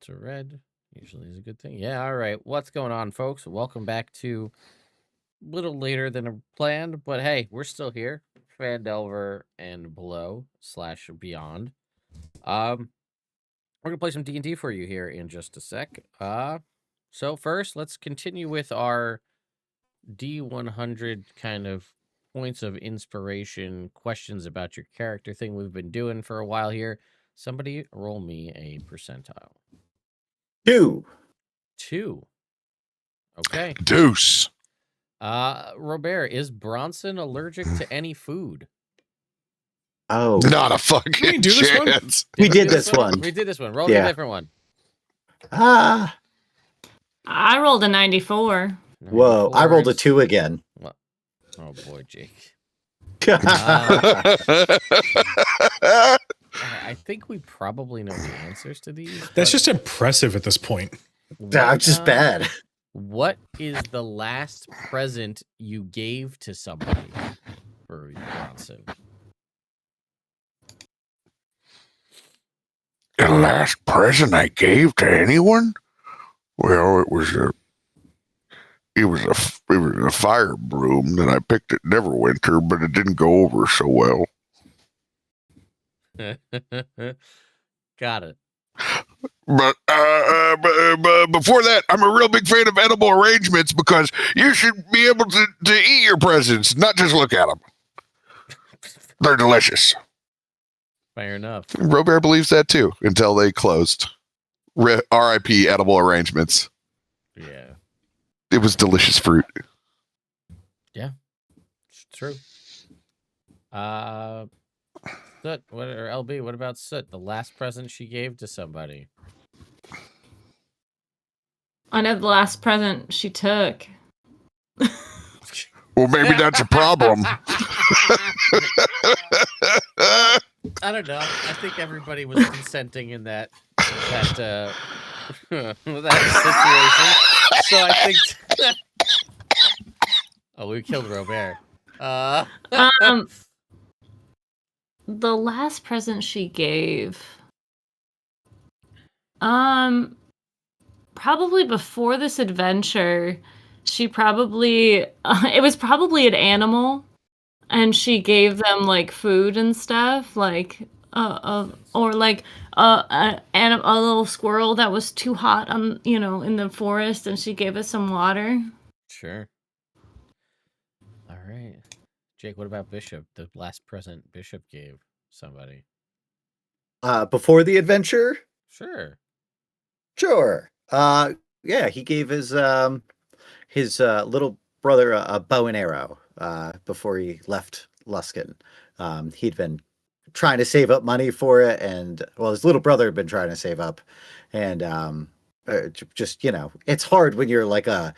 to red. Usually is a good thing. Yeah, all right. What's going on, folks? Welcome back to a little later than planned, but hey, we're still here. Phandelver and below / beyond. We're gonna play some D&D for you here in just a sec. So first, let's continue with our D100 kind of points of inspiration, questions about your character thing we've been doing for a while here. Somebody roll me a percentile. 2. 2. Okay. Deuce. Robert, is Bronson allergic to any food? Oh, Not a fucking we do this one? chance. we did this one. We did this one. Roll me a Yeah. different one. Ah, I rolled a 94. whoa! I rolled a 94s. 2 again. Oh boy, Jake. Uh, I think we probably know the answers to these. That's but just impressive at this point. I'm just bad. What is the last present you gave to somebody for Bronson? The last present I gave to anyone? Well, it was a fire broom that I picked at Neverwinter, but it didn't go over so well. Got it. But before that, I'm a real big fan of edible arrangements because you should be able to eat your presents, not just look at them. They're delicious. Fair enough. Robert believes that too until they closed. R.I.P. Edible arrangements. Yeah, It was delicious fruit. it's true. Soot, or LB, what about Soot? The last present she gave to somebody. I know the last present she took. Well, maybe that's a problem. I don't know. I think everybody was consenting in that that situation. So I think. Oh, we killed Robert. The last present she gave. Probably before this adventure, she probably it was probably an animal, and she gave them like food and stuff, like or like a little squirrel that was too hot on in the forest, and she gave us some water. Sure. All right. Jake, what about Bishop? The last present Bishop gave somebody. Before the adventure, Sure. sure. Yeah, he gave his little brother a bow and arrow before he left Luskin. He'd been trying to save up money for it, and his little brother had been trying to save up, and just it's hard when you're like a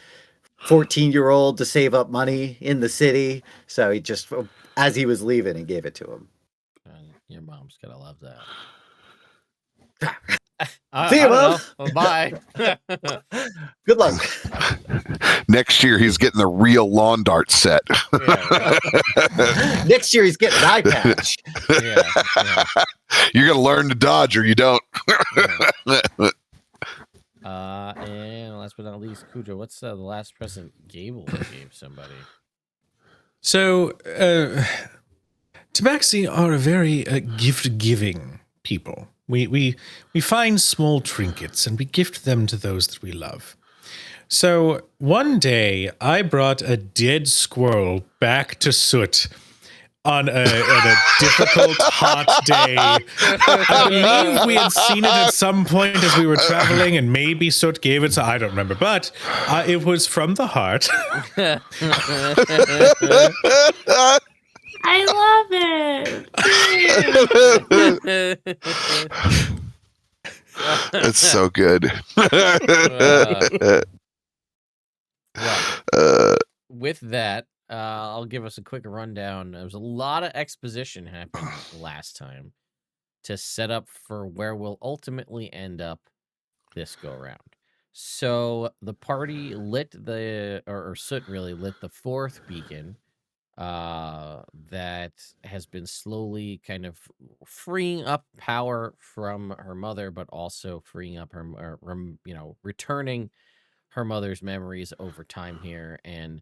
14-year-old to save up money in the city. So he just, as he was leaving, he gave it to him. Your mom's gonna love that. See you, Mom. Well, bye. Good luck. Next year, he's getting the real lawn dart set. Yeah, right. Next year, he's getting an eye patch. Yeah. You're going to learn to dodge or you don't. And last but not least, Cujo, what's the last present Gable gave somebody? So, Tabaxi are a very gift-giving people. We find small trinkets and we gift them to those that we love. So one day I brought a dead squirrel back to Soot on a difficult, hot day. I believe we had seen it at some point as we were traveling, and maybe Soot gave it, so I don't remember. But it was from the heart. I love it. That's so good. With that, I'll give us a quick rundown. There was a lot of exposition happened last time to set up for where we'll ultimately end up this go round. So the party lit or Soot really lit the fourth beacon that has been slowly kind of freeing up power from her mother, but also freeing up returning her mother's memories over time here, and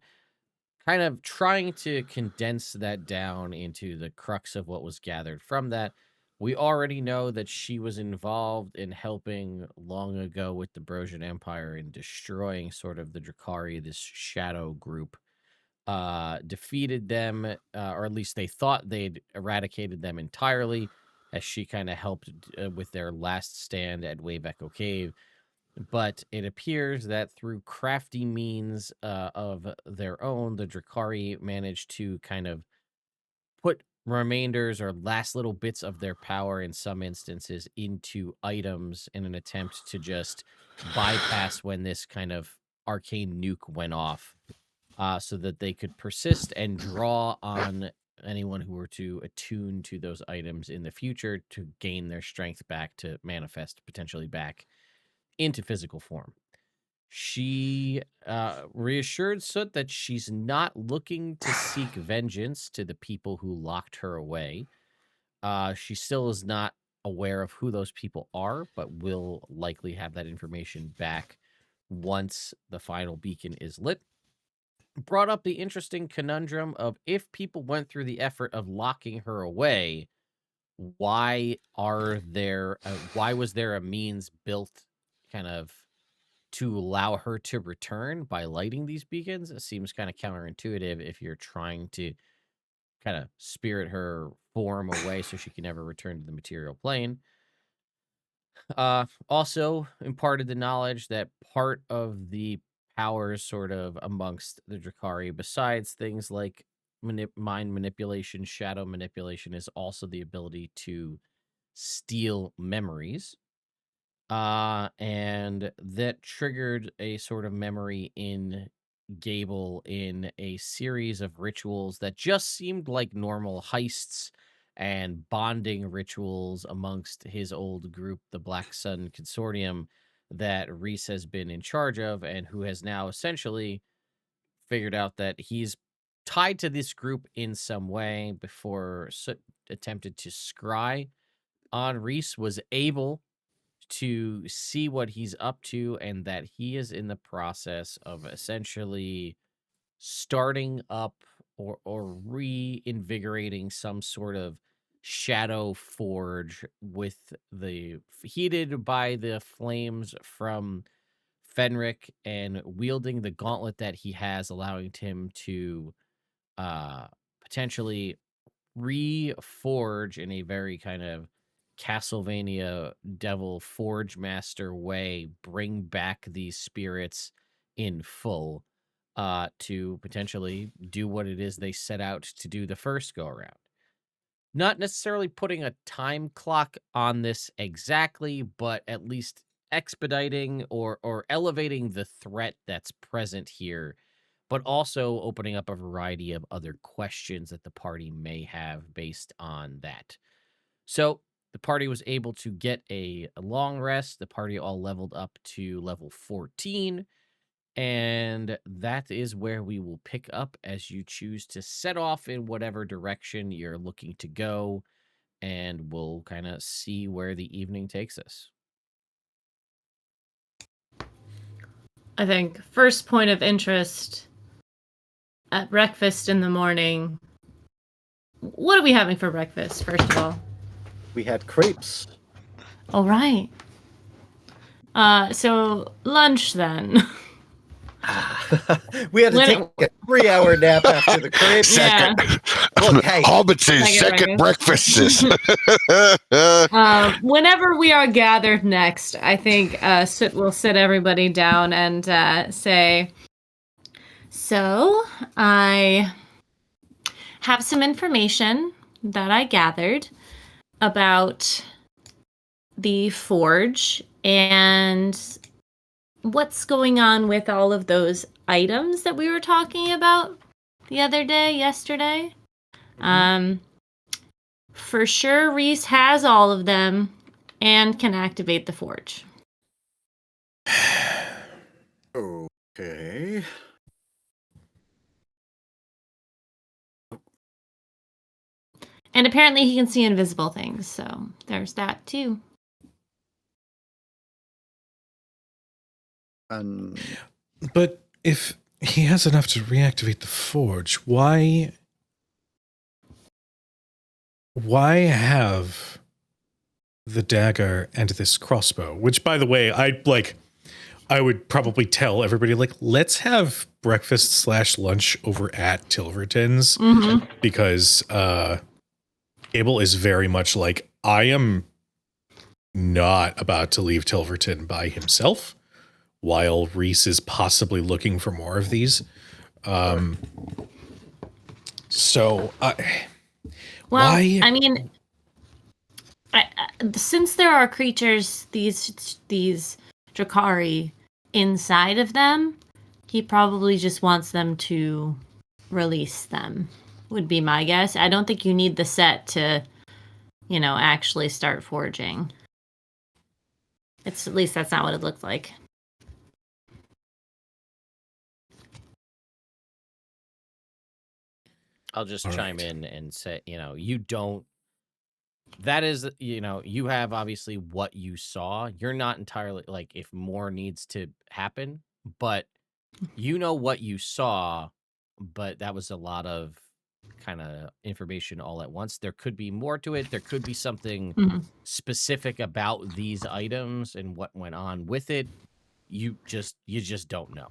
kind of trying to condense that down into the crux of what was gathered from that. We already know that she was involved in helping long ago with the Brosian Empire in destroying sort of the Drakari, this shadow group, defeated them, or at least they thought they'd eradicated them entirely, as she kind of helped with their last stand at Wave Echo Cave. But it appears that through crafty means of their own, the Drakari managed to kind of put remainders or last little bits of their power in some instances into items in an attempt to just bypass when this kind of arcane nuke went off, so that they could persist and draw on anyone who were to attune to those items in the future to gain their strength back to manifest potentially back into physical form. She reassured Soot that she's not looking to seek vengeance to the people who locked her away. She still is not aware of who those people are, but will likely have that information back once the final beacon is lit. Brought up the interesting conundrum of, if people went through the effort of locking her away, why was there a means built kind of to allow her to return by lighting these beacons? It seems kind of counterintuitive if you're trying to kind of spirit her form away so she can never return to the material plane. Also imparted the knowledge that part of the powers sort of amongst the Drakari, besides things like mind manipulation, shadow manipulation, is also the ability to steal memories. And that triggered a sort of memory in Gable in a series of rituals that just seemed like normal heists and bonding rituals amongst his old group, the Black Sun Consortium, that Reese has been in charge of, and who has now essentially figured out that he's tied to this group in some way. Before Soot attempted to scry on Reese, was able to see what he's up to, and that he is in the process of essentially starting up or reinvigorating some sort of shadow forge with the heated by the flames from Fenric, and wielding the gauntlet that he has, allowing him to potentially reforge in a very kind of Castlevania Devil Forge Master way, bring back these spirits in full, to potentially do what it is they set out to do the first go around. Not necessarily putting a time clock on this exactly, but at least expediting or elevating the threat that's present here, but also opening up a variety of other questions that the party may have based on that. So the party was able to get a long rest. The party all leveled up to level 14. And that is where we will pick up as you choose to set off in whatever direction you're looking to go. And we'll kind of see where the evening takes us. I think first point of interest at breakfast in the morning. What are we having for breakfast, first of all? We had crepes. All right. So lunch then. We had to take a 3-hour nap after the crepes. Second. Look, hey. Hobbit's second breakfasts. Whenever we are gathered next, I think Soot will sit everybody down and say, so I have some information that I gathered about the forge and what's going on with all of those items that we were talking about the other day, yesterday. For sure, Reese has all of them and can activate the forge. Okay. And apparently he can see invisible things, so there's that too. But if he has enough to reactivate the forge, why have the dagger and this crossbow? Which, by the way, I would probably tell everybody, like, let's have breakfast / lunch over at Tilverton's, because Abel is very much like, I am not about to leave Tilverton by himself while Reese is possibly looking for more of these. So, why? I mean, since there are creatures, these Drakari inside of them, he probably just wants them to release them, would be my guess. I don't think you need the set to, actually start forging. At least that's not what it looked like. I'll just chime in and say, you don't. That is, you have obviously what you saw. You're not entirely like if more needs to happen, but what you saw, but that was a lot of kind of information all at once. There could be more to it. There could be something specific about these items and what went on with it. You just don't know.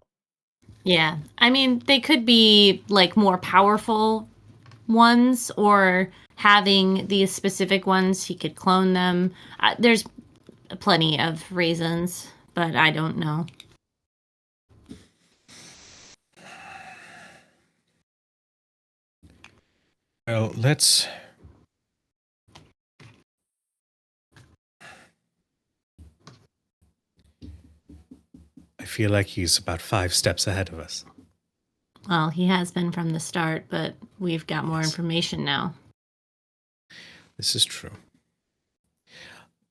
Yeah. I mean, they could be like more powerful ones, or having these specific ones, he could clone them. There's plenty of reasons, but I don't know. Well, I feel like he's about 5 steps ahead of us. Well, he has been from the start, but we've got more information now. This is true.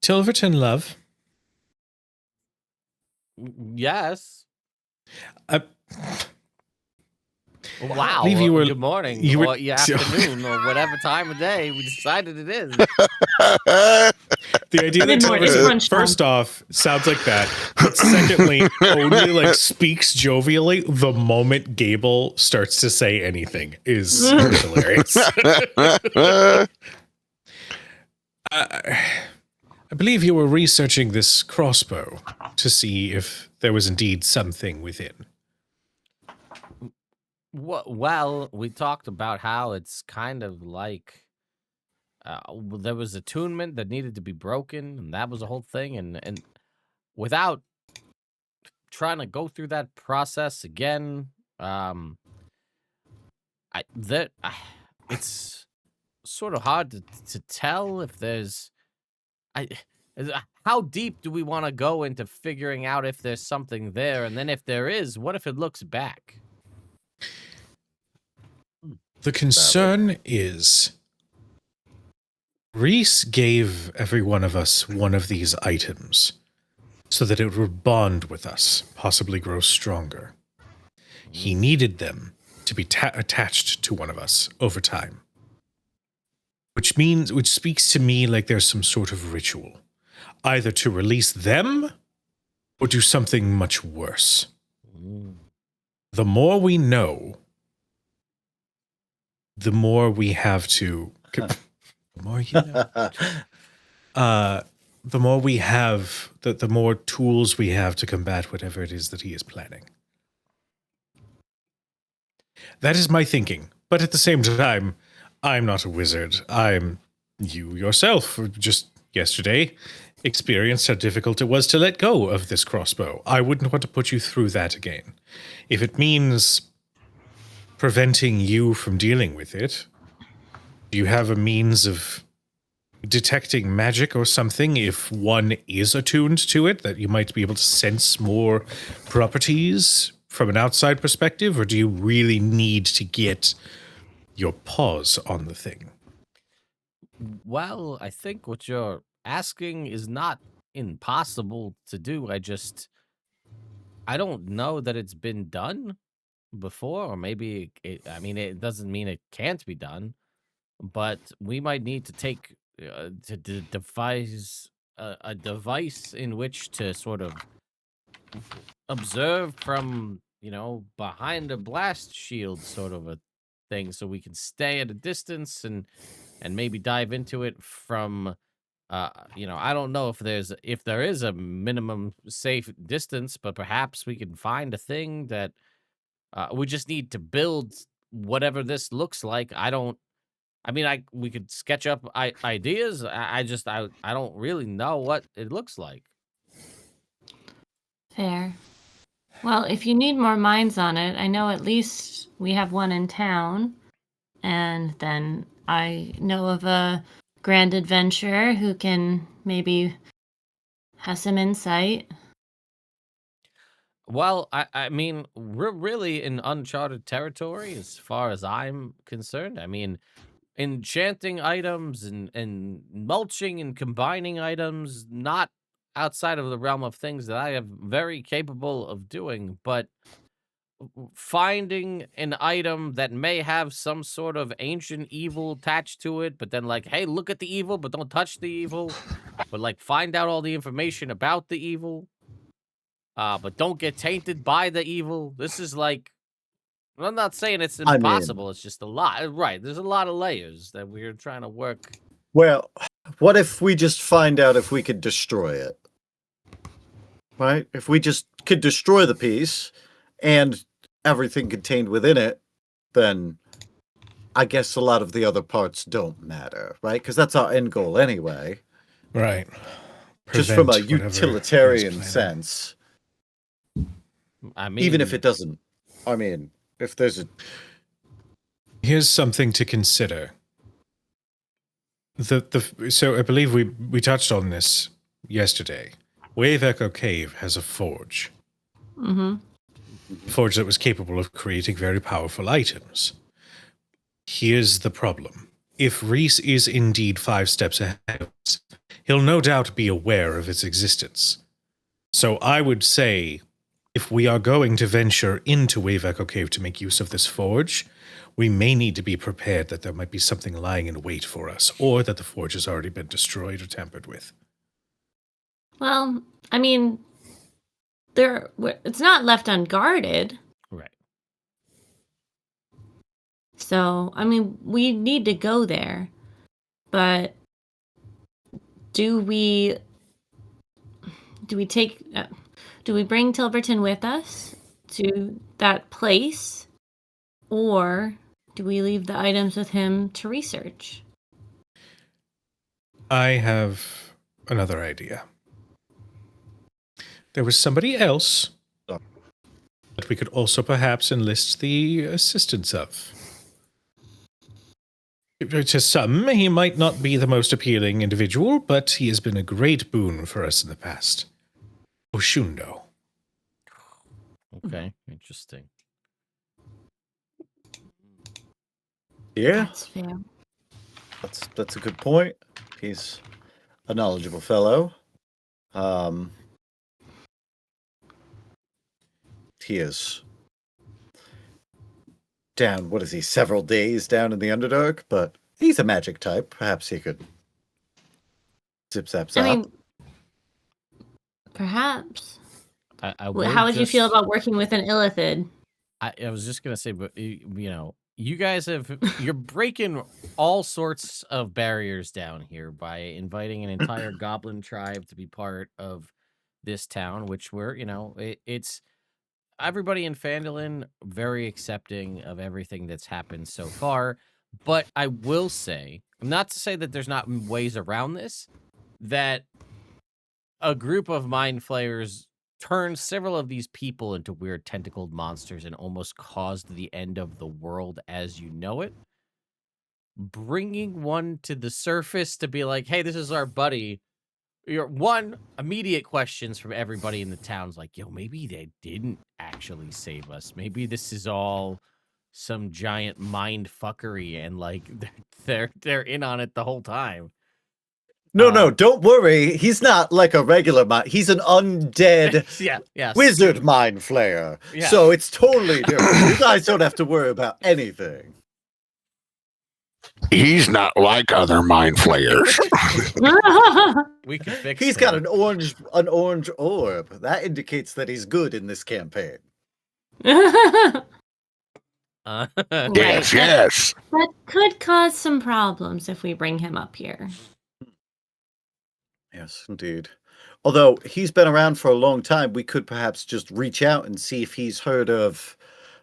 Tilverton, love. Yes. Wow. Good morning, or afternoon, or whatever time of day we decided it is. The idea that Tilverton, first off, sounds like that, but secondly, only speaks jovially the moment Gable starts to say anything is hilarious. I believe you were researching this crossbow to see if there was indeed something within. Well, we talked about how it's kind of like there was attunement that needed to be broken, and that was the whole thing. And without trying to go through that process again, it's sort of hard to tell if there's. How deep do we want to go into figuring out if there's something there, and then if there is, what if it looks back? The concern is Reese gave every one of us one of these items so that it would bond with us, possibly grow stronger. He needed them to be attached to one of us over time, which speaks to me like there's some sort of ritual, either to release them or do something much worse. The more we know, the more we have to. The more you know. The more we have, the more tools we have to combat whatever it is that he is planning. That is my thinking. But at the same time, I'm not a wizard. You yourself, just yesterday, experienced how difficult it was to let go of this crossbow. I wouldn't want to put you through that again. If it means preventing you from dealing with it, do you have a means of detecting magic or something if one is attuned to it, that you might be able to sense more properties from an outside perspective, or do you really need to get your paws on the thing? Well, I think what you're asking is not impossible to do. I don't know that it's been done before, or maybe it doesn't mean it can't be done. but we might need to take to devise a device in which to sort of observe from, behind a blast shield sort of a thing, so we can stay at a distance and maybe dive into it from I don't know if there is a minimum safe distance, but perhaps we can find a thing that we just need to build whatever this looks like. We could sketch up ideas. I don't really know what it looks like. Fair. Well, if you need more minds on it, I know at least we have one in town. And then I know of a grand adventurer who can maybe have some insight. Well, I mean, we're really in uncharted territory as far as I'm concerned. I mean, enchanting items and mulching and combining items, not outside of the realm of things that I am very capable of doing, but finding an item that may have some sort of ancient evil attached to it, but then like, hey, look at the evil, but don't touch the evil. But like find out all the information about the evil. But don't get tainted by the evil. This is like, I'm not saying it's I mean- impossible. It's just a lot. Right. There's a lot of layers that we're trying to work. Well, what if we just find out if we could destroy it? Right? If we just could destroy the piece and everything contained within it, then I guess a lot of the other parts don't matter, right? Because that's our end goal anyway. Right. Just from a Prevent whatever utilitarian is planning. sense. I mean, Even if it doesn't. I mean, if there's a... Here's something to consider. So I believe we touched on this yesterday. Wave Echo Cave has a forge. Mm-hmm. A forge that was capable of creating very powerful items. Here's the problem. If Reese is indeed 5 steps ahead of us, he'll no doubt be aware of its existence. So I would say, if we are going to venture into Wave Echo Cave to make use of this forge, we may need to be prepared that there might be something lying in wait for us, or that the forge has already been destroyed or tampered with. Well, I mean, it's not left unguarded. right. So, I mean, we need to go there. But do we bring Tilverton with us to that place, or do we leave the items with him to research? I have another idea. There was somebody else that we could also perhaps enlist the assistance of. To some, he might not be the most appealing individual, but he has been a great boon for us in the past. Oshundo. Okay. Interesting. Yeah, That's fair. that's a good point. He's a knowledgeable fellow. He is down, what is he, several days down in the Underdark, but he's a magic type. Perhaps he could zip zap zap. I mean, perhaps. I How would you feel about working with an Illithid? I was just gonna say, but you guys you're breaking all sorts of barriers down here by inviting an entire goblin tribe to be part of this town, which it's everybody in Phandelver very accepting of everything that's happened so far. But I will say, not to say that there's not ways around this, that a group of mind flayers turned several of these people into weird tentacled monsters and almost caused the end of the world as you know it. Bringing one to the surface to be like, hey, this is our buddy. Your one immediate questions from everybody in the town's like, yo, maybe they didn't actually save us. Maybe this is all some giant mind fuckery and like they're in on it the whole time. No, don't worry. He's not like a regular mind. He's an undead yeah, wizard mind flayer. Yeah. So it's totally different. You guys don't have to worry about anything. He's not like other mind flayers. We can fix He's got an orange orb. That indicates that he's good in this campaign. Right. Yes, yes. That could cause some problems if we bring him up here. Yes, indeed. Although he's been around for a long time, we could perhaps just reach out and see if he's heard of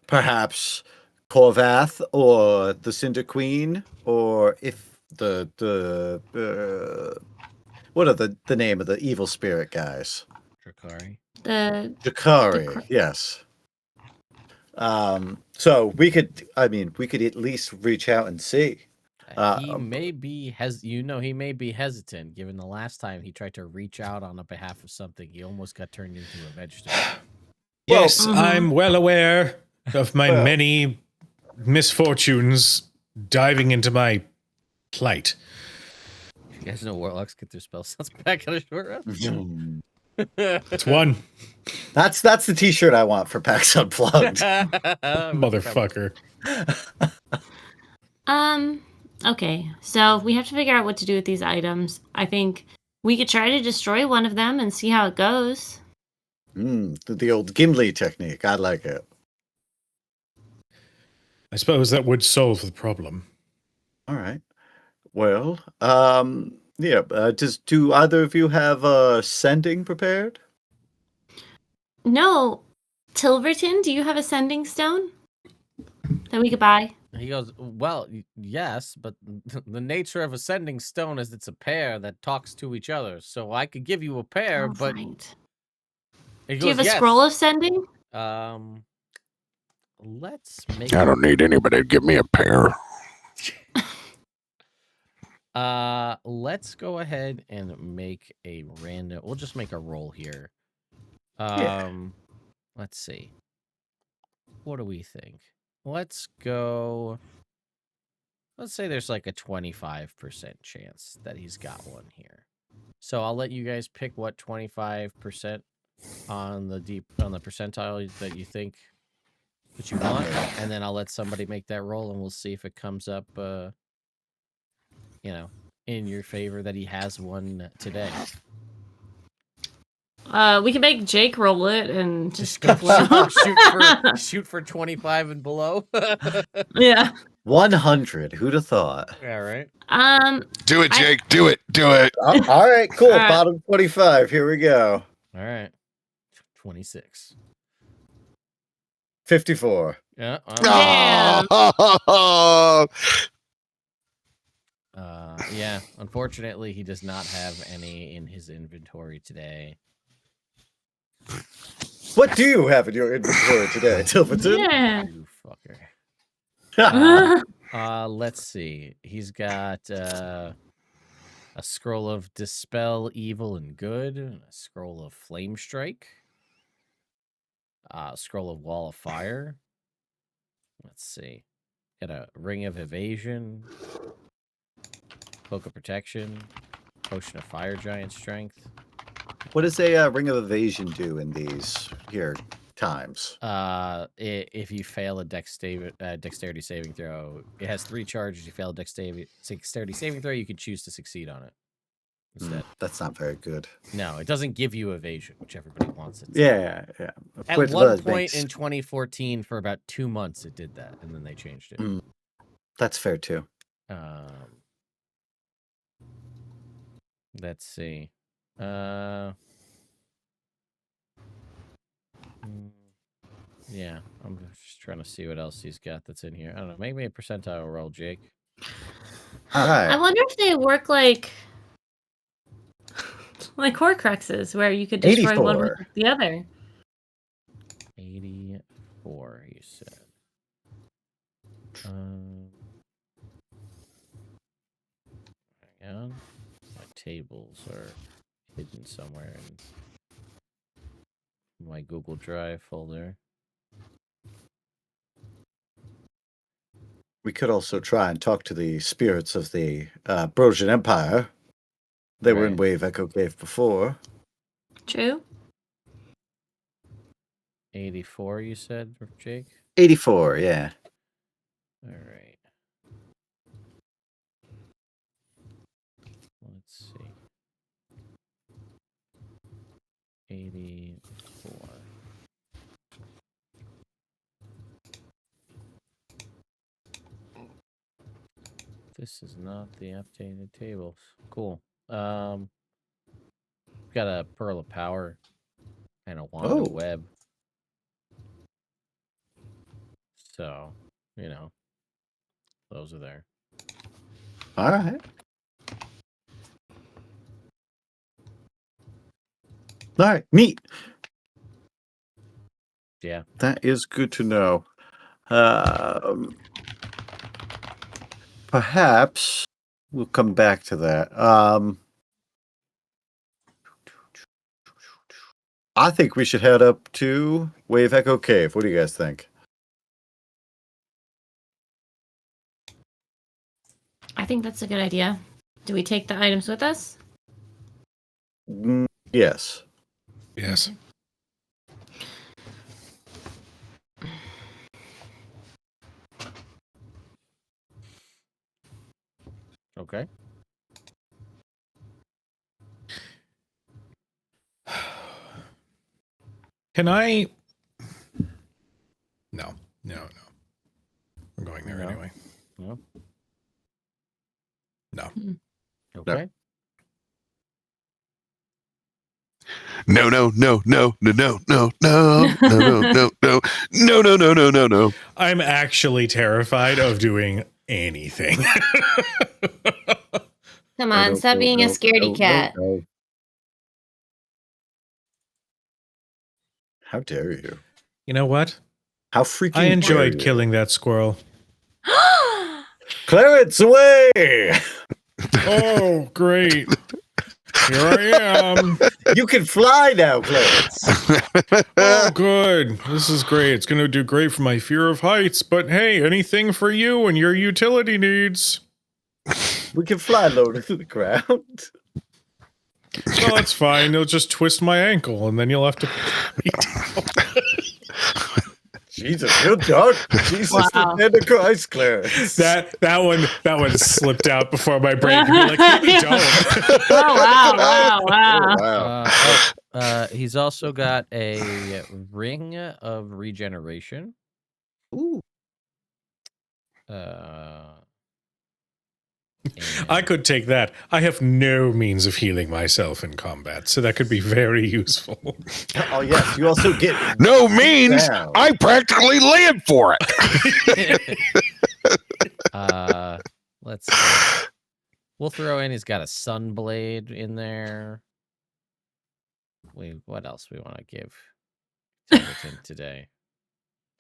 perhaps Corvath or the Cinder Queen, or if what are the name of the evil spirit guys? Drakari. The Jakari, yes. So we could at least reach out and see. He may be he may be hesitant, given the last time he tried to reach out on the behalf of something, he almost got turned into a vegetable. Yes, Well- I'm well aware of my Well- many misfortunes diving into my plight. You guys know warlocks get their spell slots back at a short rest. That's one. That's the T-shirt I want for PAX Unplugged. Motherfucker. Okay, so we have to figure out what to do with these items. I think we could try to destroy one of them and see how it goes. The old Gimli technique. I like it. I suppose that would solve the problem. All right. Well, yeah. Do either of you have sending prepared? No, Tilverton, do you have a sending stone that we could buy? He goes, well, yes, but the nature of a sending stone is it's a pair that talks to each other. So I could give you a pair, All but right. he Do you goes, have a yes. scroll of sending? Let's make. I don't need anybody to give me a pair. Let's go ahead and make a random. We'll just make a roll here. Yeah. Let's see. What do we think? Let's go. Let's say there's like a 25% chance that he's got one here. So I'll let you guys pick what 25% on the percentile that you think that you want, and then I'll let somebody make that roll, and we'll see if it comes up, in your favor that he has one today. We can make Jake roll it and just Go go shoot for 25 and below. Yeah. 100. Who'd have thought? Yeah, right. Do it, Jake. Do it. Do it. All right, cool. All right. Bottom 25. Here we go. All right. 26. 54. Yeah. Damn. Oh, Yeah. Unfortunately, he does not have any in his inventory today. What do you have in your inventory today, Tilverton? Yeah. You fucker. Let's see. He's got a scroll of Dispel Evil and Good, a scroll of Flame Strike, a scroll of Wall of Fire. Let's see. Got a Ring of Evasion, Cloak of Protection, Potion of Fire Giant Strength. What does a Ring of Evasion do in these here times? If you fail a dexterity saving throw, it has 3 charges. You fail a dexterity saving throw, you can choose to succeed on it instead. That's not very good. No, it doesn't give you evasion, which everybody wants it to. Yeah. At Quite one the point thanks. in 2014, for about 2 months, it did that, and then they changed it. That's fair too. Let's see. Yeah, I'm just trying to see what else he's got that's in here. I don't know. Make me a percentile roll, Jake. All I right. wonder if they work like Horcruxes, where you could destroy one with 84. the other. 84, you said. Hang on. My tables are hidden somewhere in my Google Drive folder. We could also try and talk to the spirits of the Brosian Empire. They were in Right. Wave Echo Cave before. True. 84, you said, Jake? 84, yeah. All right. 84. This is not the updated tables. Cool. Got a Pearl of Power and a Wand of Web. So, those are there. All right. All right. Neat. Yeah. That is good to know. Perhaps we'll come back to that. I think we should head up to Wave Echo Cave. What do you guys think? I think that's a good idea. Do we take the items with us? Yes. Yes. Okay. Can I? No. We're going there No. anyway. No. No. Okay. No. I'm actually terrified of doing anything. Come on, stop being a scaredy cat. No. How dare you? You know what? How freaking I enjoyed dare you. killing that squirrel. Clarence, away! Oh, great. Here I am. You can fly now, Clarence. Oh, good. This is great. It's going to do great for my fear of heights, but hey, anything for you and your utility needs. We can fly low to the ground. Well, that's fine. It'll just twist my ankle, and then you'll have to... Jesus, you're dark. Jesus, Wow. the Christ, Clarence. That one slipped out before my brain could be like, no, we don't. Oh, wow. Wow. He's also got a ring of regeneration. Ooh. I could take that. I have no means of healing myself in combat, so that could be very useful. Oh, yes. You also get No means down. I practically live for it. Let's see. We'll throw in. He's got a sunblade in there. What else we want to give Tilverton today?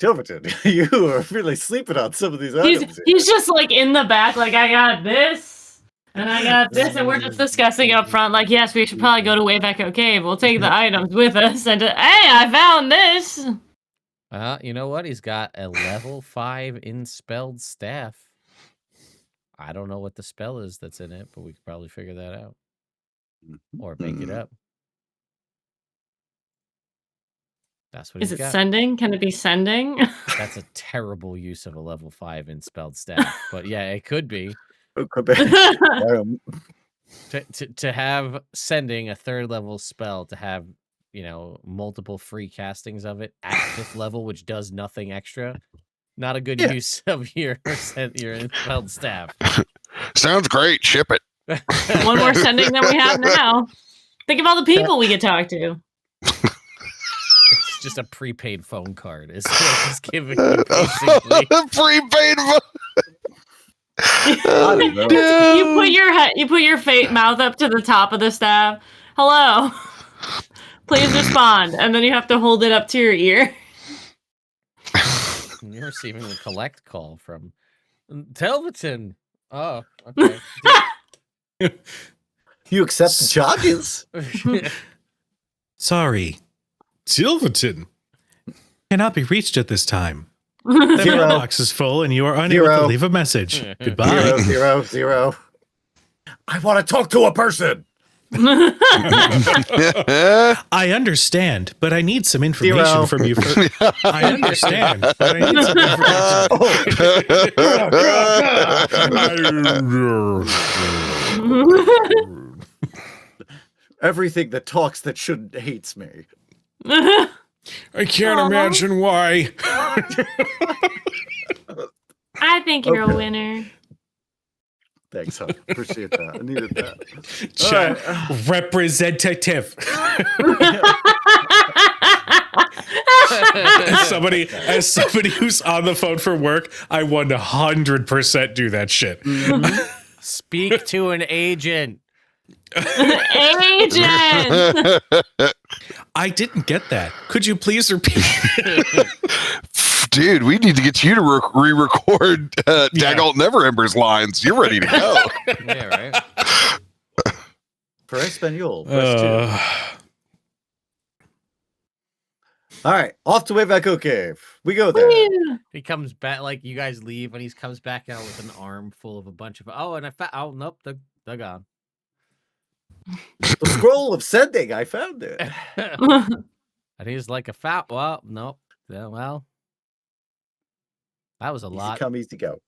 Tilverton, you are really sleeping on some of these items. He's just like in the back, like, I got this, and I got this, and we're just discussing up front, like, yes, we should probably go to Wave Echo Cave. We'll take the items with us, and hey, I found this. You know what? He's got a level 5 Inspelled Staff. I don't know what the spell is that's in it, but we could probably figure that out. Or make it up. That's what Is he's it got. sending? Can it be sending? That's a terrible use of a level 5 Inspelled Staff. But yeah, it could be. To have sending a 3rd level spell to have, multiple free castings of it at 5th level, which does nothing extra. Not a good use of your Inspelled Staff. Sounds great. Ship it. One more sending than we have now. Think of all the people we could talk to. It's just a prepaid phone card. Is what he's giving you, basically. Prepaid. You put your mouth up to the top of the staff. Hello. Please respond. And then you have to hold it up to your ear. You're receiving a collect call from Tilverton. Oh, okay. You accept the charges? Sorry. Tilverton cannot be reached at this time. The mailbox is full and you are unable to leave a message. Goodbye. 0. I want to talk to a person. I understand, but I need some information from you. I understand, but I need some information. Everything that talks that shouldn't hates me. I can't Aw. imagine why. I think you're a Okay. winner. Thanks, huh? Appreciate that. I needed that. Chat Alright. representative. As somebody who's on the phone for work, I 100% do that shit. Speak to an agent. Agent. I didn't get that. Could you please repeat? Dude, we need to get you to re-record Daggalt Neverember's lines. You're ready to go. Yeah, right. For Espanol. press 2. All right, off to Wave Echo Cave. We go there. Woo. He comes back, like you guys leave, and he comes back out with an arm full of a bunch of. Oh, and oh nope, they're gone. The scroll of sending. I found it. And he's like a fat. Well, nope. Yeah, well, that was a Easy lot. come, easy go.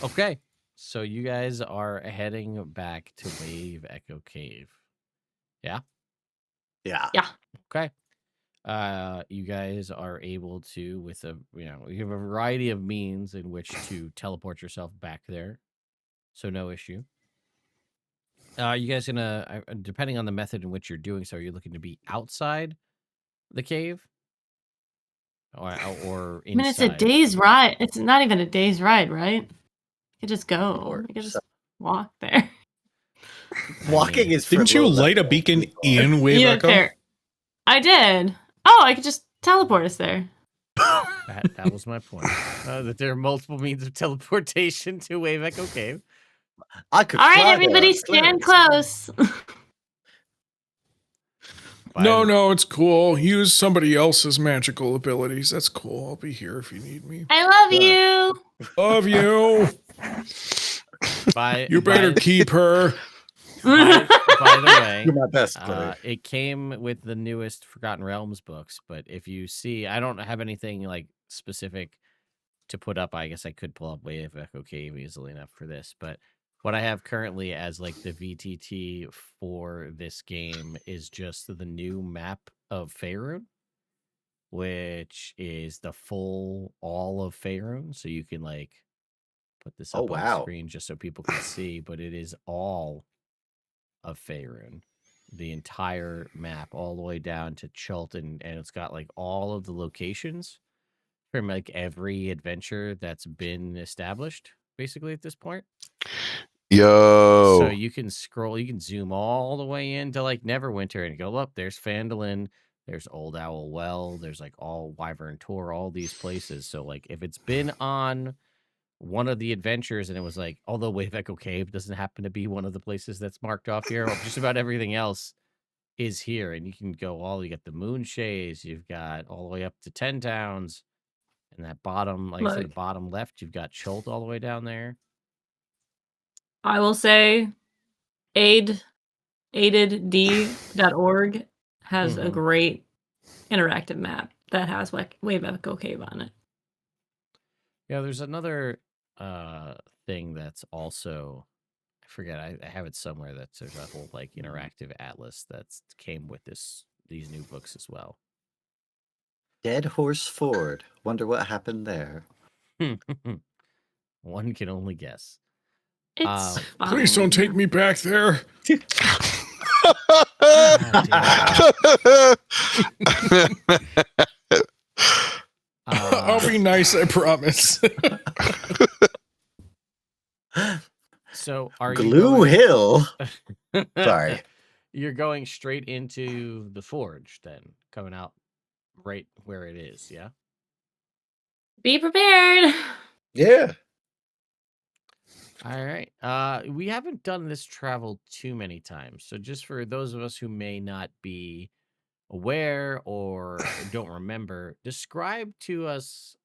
Okay. So you guys are heading back to Wave Echo Cave. Yeah. Yeah. Okay. You guys are able to, with you have a variety of means in which to teleport yourself back there. So no issue. You guys gonna, depending on the method in which you're doing so, are you looking to be outside the cave? Or inside? I mean, it's a day's ride. It's not even a day's ride, right? You could just go. Or You could just walk there. Walking is. For Didn't you low light a level beacon people. in Wave Yeah, Echo? fair. I did. Oh, I could just teleport us there. That was my point. That there are multiple means of teleportation to Wave Echo Cave. I could. All right, fly everybody, there. stand close. No, it's cool. Use somebody else's magical abilities. That's cool. I'll be here if you need me. I love you. Love you. You better keep her. By the way, You're my best buddy. it came with the newest Forgotten Realms books, but if you see, I don't have anything like specific to put up. I guess I could pull up Wave Echo Cave easily enough for this, but what I have currently as like the VTT for this game is just the new map of Faerun, which is the full all of Faerun. So you can like put this up on the screen just so people can see, but it is all of Faerun, the entire map, all the way down to Chultan, and it's got like all of the locations from like every adventure that's been established, basically at this point. Yo. So you can scroll, you can zoom all the way into like Neverwinter and go up. There's Phandelver, there's Old Owl Well, there's like all Wyvern Tor, all these places. So like if it's been on one of the adventures and it was like, although Wave Echo Cave doesn't happen to be one of the places that's marked off here, just about everything else is here. And you can go you got the Moonshays, you've got all the way up to 10 Towns, and that bottom, like I said, the bottom left, you've got Chult all the way down there. I will say aided.org has a great interactive map that has Wave Echo Cave on it. Yeah, there's another thing that's also, I forget, I have it somewhere, that's there's a whole like interactive atlas that's came with these new books as well. Dead Horse Ford. Wonder what happened there. One can only guess. It's fine. Please don't take me back there. I'll be nice, I promise. So are Glue Hill. Sorry. You're going straight into the forge then, coming out right where it is, yeah? Be prepared. Yeah. All right. We haven't done this travel too many times. So just for those of us who may not be aware or don't remember, describe to us,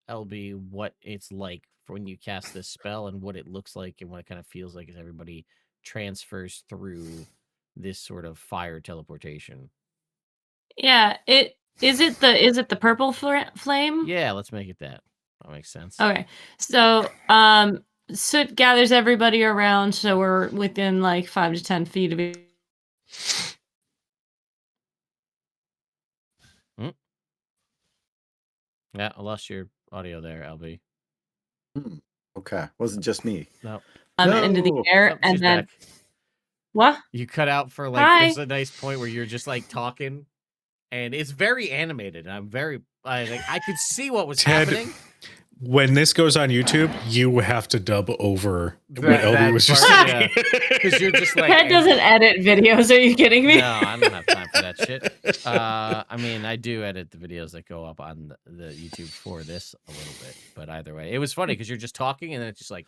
LB, what it's like for when you cast this spell and what it looks like and what it kind of feels like as everybody transfers through this sort of fire teleportation. Yeah, is it the purple flame? Yeah, let's make it that. That makes sense. Okay. So, soot gathers everybody around, so we're within like 5 to 10 feet of Yeah, I lost your audio there, LB. Okay, wasn't just me. No. Into the No. air, Oh, and she's then back. what? You cut out for like Hi. there's a nice point where you're just like talking, and it's very animated. I'm very I could see what was Ted, happening. When this goes on YouTube, you have to dub over what LB That was just part, saying. Because you're just like Ted doesn't edit videos. Are you kidding me? No, I don't have time for that shit. I mean, I do edit the videos that go up on the YouTube for this a little bit, but either way, it was funny because you're just talking and then it's just like,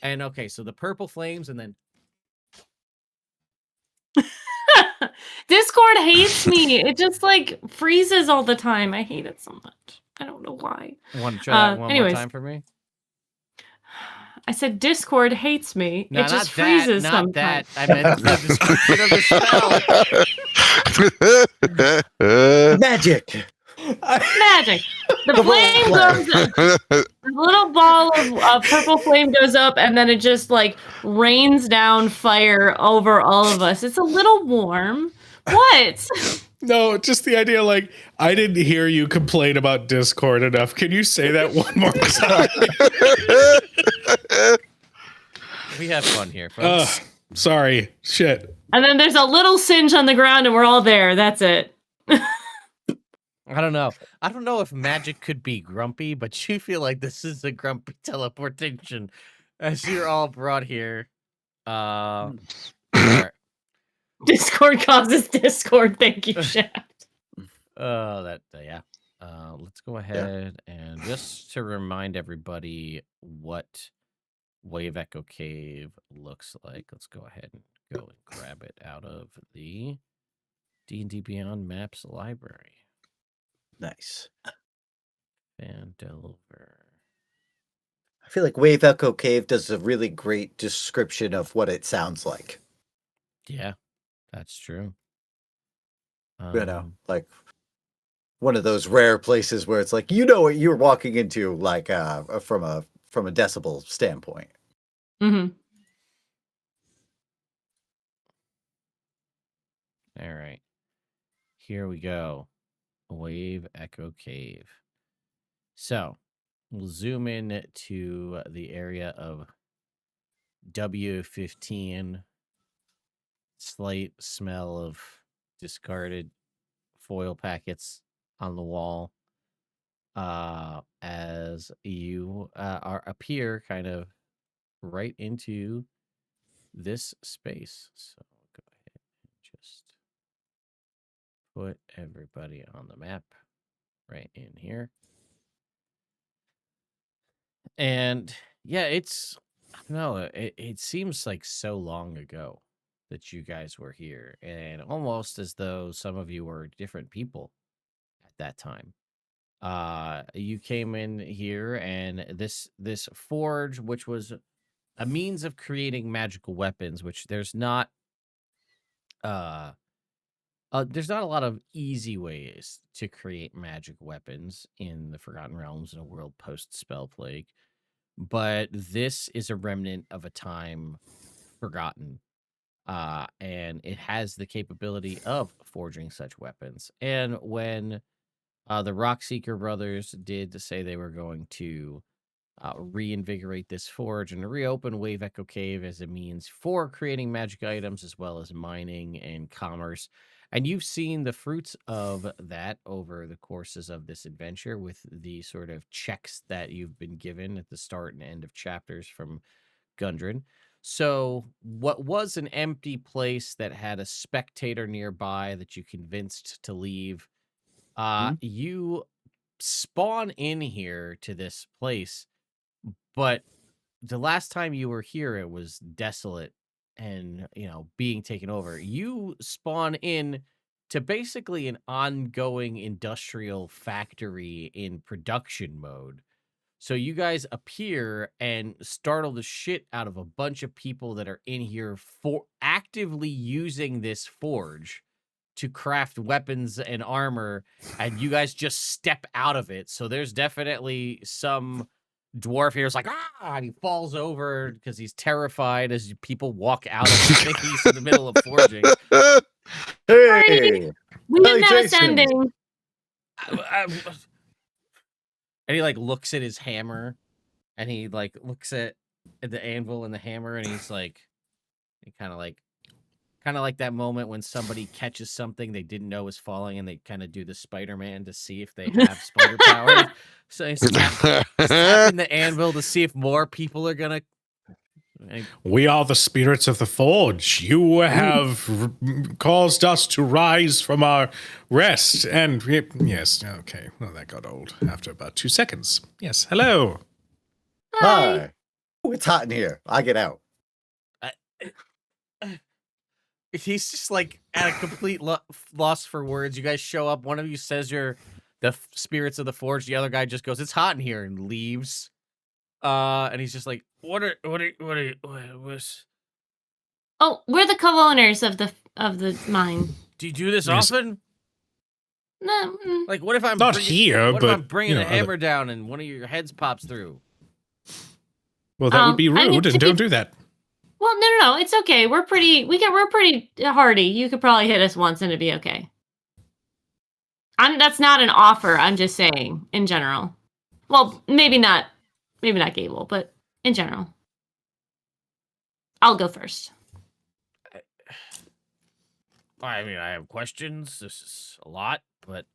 and okay, so the purple flames and then Discord hates me. It just like freezes all the time. I hate it so much. I don't know why. Want to try that one anyways. more time for me? I said Discord hates me. No, it just not freezes that, not sometimes. that. I meant the description of the spell. Magic. Magic. The flame goes up. A little ball of purple flame goes up, and then it just like rains down fire over all of us. It's a little warm. What? No, just the idea, like, I didn't hear you complain about Discord enough. Can you say that one more time? We have fun here, folks. Sorry. Shit. And then there's a little singe on the ground, and we're all there. That's it. I don't know. I don't know if magic could be grumpy, but you feel like this is a grumpy teleportation as you're all brought here. All right. Discord causes Discord. Thank you, Shaft. Yeah. Let's go ahead and just to remind everybody what Wave Echo Cave looks like. Let's go ahead and go and grab it out of the D&D Beyond Maps library. Nice. Phandelver. I feel like Wave Echo Cave does a really great description of what it sounds like. Yeah, that's true. You know, like one of those rare places where it's like, you know what you're walking into, like from a decibel standpoint. Mm-hmm. All right. Here we go. Wave Echo Cave. So we'll zoom in to the area of W15. Slight smell of discarded foil packets on the wall. As you appear kind of right into this space. So go ahead and just put everybody on the map right in here. And yeah, I don't know, it seems like so long ago that you guys were here, and almost as though some of you were different people at that time. You came in here, and this forge, which was a means of creating magical weapons, which there's not a lot of easy ways to create magic weapons in the Forgotten Realms in a world post spell plague, but this is a remnant of a time forgotten, and it has the capability of forging such weapons. And when the Rockseeker brothers did say they were going to reinvigorate this forge and reopen Wave Echo Cave as a means for creating magic items as well as mining and commerce. And you've seen the fruits of that over the courses of this adventure with the sort of checks that you've been given at the start and end of chapters from Gundren. So what was an empty place that had a spectator nearby that you convinced to leave, you spawn in here to this place, but the last time you were here, it was desolate and, being taken over. You spawn in to basically an ongoing industrial factory in production mode. So you guys appear and startle the shit out of a bunch of people that are in here for actively using this forge to craft weapons and armor, and you guys just step out of it. So there's definitely some dwarf here is like, and he falls over because he's terrified as people walk out of the space in the middle of forging. Hey, We didn't have a salutations. sending. And he like looks at his hammer, and he like looks at the anvil and the hammer, and he's like, he kind of like that moment when somebody catches something they didn't know was falling, and they kind of do the Spider-Man to see if they have spider powers. So he's tapping the anvil to see if more people are gonna. We are the spirits of the forge. You have caused us to rise from our rest. And yes, okay. Well, that got old after about 2 seconds. Yes, hello. Hi. Oh, it's hot in here. I get out. He's just like at a complete loss for words. You guys show up. One of you says you're the spirits of the forge. The other guy just goes, "It's hot in here," and leaves. And he's just like, "What are what's... Oh, we're the co-owners of the mine. Do you do this often? No, Like, what if I'm Not here, what but if I'm bringing you a know, hammer down and one of your heads pops through? Well, that would be rude, I mean, and don't do that. Well, no, it's okay. We're pretty hardy. You could probably hit us once and it'd be okay. That's not an offer. I'm just saying in general. Well, maybe not Gable, but in general. I'll go first. I mean, I have questions. This is a lot, but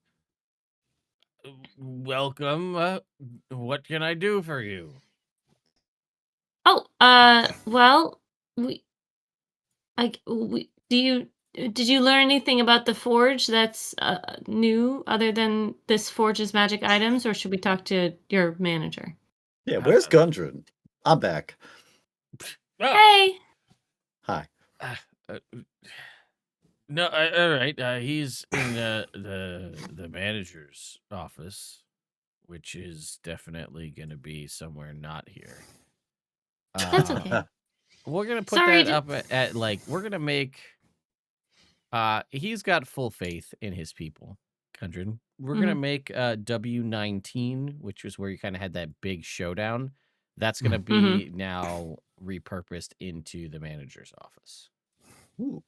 welcome. What can I do for you? Oh, well, did you learn anything about the forge that's new other than this forge's magic items, or should we talk to your manager? Yeah, where's Gundren? I'm back. Oh, Hey. Hi. No, all right. He's in the manager's office, which is definitely gonna be somewhere not here. That's okay. We're gonna put Sorry that up at like we're gonna make. He's got full faith in his people, Kundrin. We're gonna make W19, which was where you kind of had that big showdown. That's gonna be now repurposed into the manager's office. Ooh.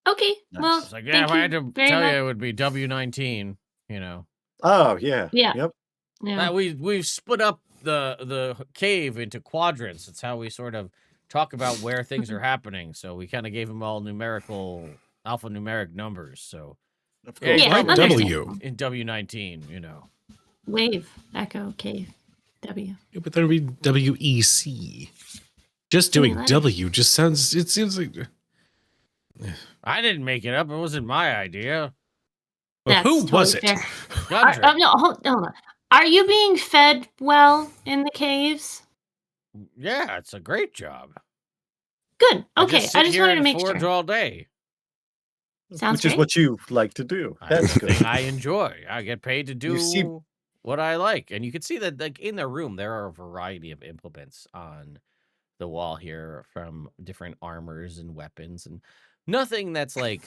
Okay. Nice. Well, It's like, yeah, if I had to tell you, it would be W19. You know. Oh yeah. Yeah. Yep. Yeah. We've split up the cave into quadrants. It's how we sort of talk about where things are happening. So we kind of gave them all alphanumeric numbers. So Of course. Yeah, Like W. in W19, you know. Wave, echo, cave, W. Yeah, but that would be WEC. Just doing letters. W just sounds. It seems like. I didn't make it up. It wasn't my idea. Well, who That's was totally it? fair. Gundren. No, hold on. Are you being fed well in the caves? Yeah, it's a great job. Good. Okay. I just sit here wanted to and make forge sure. all day. Sounds Which is great. what you like to do. That's That's the good. thing I enjoy. I get paid to do seem- what I like. And you can see that like in the room, there are a variety of implements on the wall here from different armors and weapons, and nothing that's like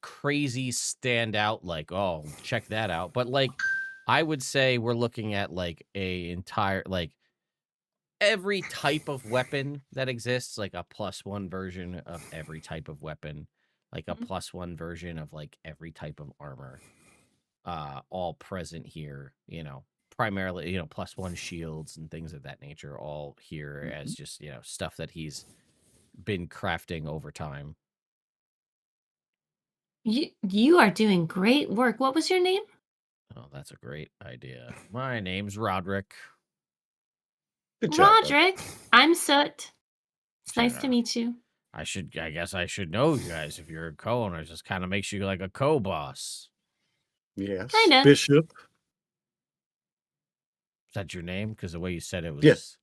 crazy stand out like, oh, check that out. But like I would say we're looking at like a entire like every type of weapon that exists, like a +1 version of every type of weapon, like a +1 version of like every type of armor, all present here, you know, primarily, you know, +1 shields and things of that nature, all here as just, you know, stuff that he's been crafting over time. You are doing great work. What was your name? Oh, that's a great idea. My name's Roderick. Good job. bud. Roderick. I'm Soot. It's nice to Yeah. meet you. I guess I should know you guys if you're co-owners. Just kind of makes you like a co-boss. Yes. Kinda. Bishop. Is that your name? Because the way you said it was. Yes.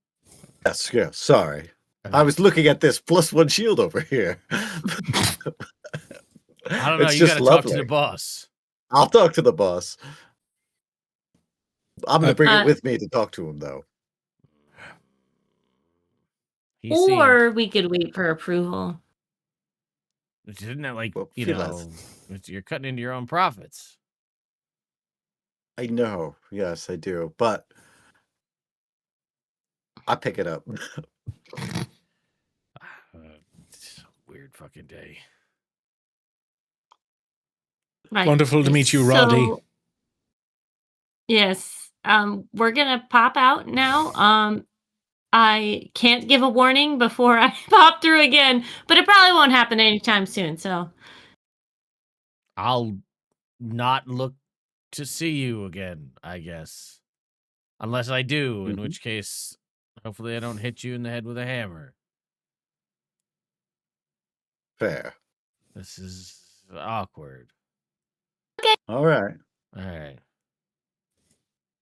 Yes. Yeah. Sorry. Okay. I was looking at this +1 shield over here. I don't know. It's You just got to talk to the lovely. boss. I'll talk to the boss. I'm going to bring Uh, it with me to talk to him, though. He seemed, Or we could wait for approval. isn't that like, Well, you feel know, you're cutting into your own profits. I know. Yes, I do. But I pick it up. It's a weird fucking day. Right. Wonderful to meet you, Roddy. So, yes. We're gonna pop out now. I can't give a warning before I pop through again, but it probably won't happen anytime soon. So, I'll not look to see you again, I guess. Unless I do, in Mhm. which case, hopefully I don't hit you in the head with a hammer. Fair. This is awkward. All right. All right.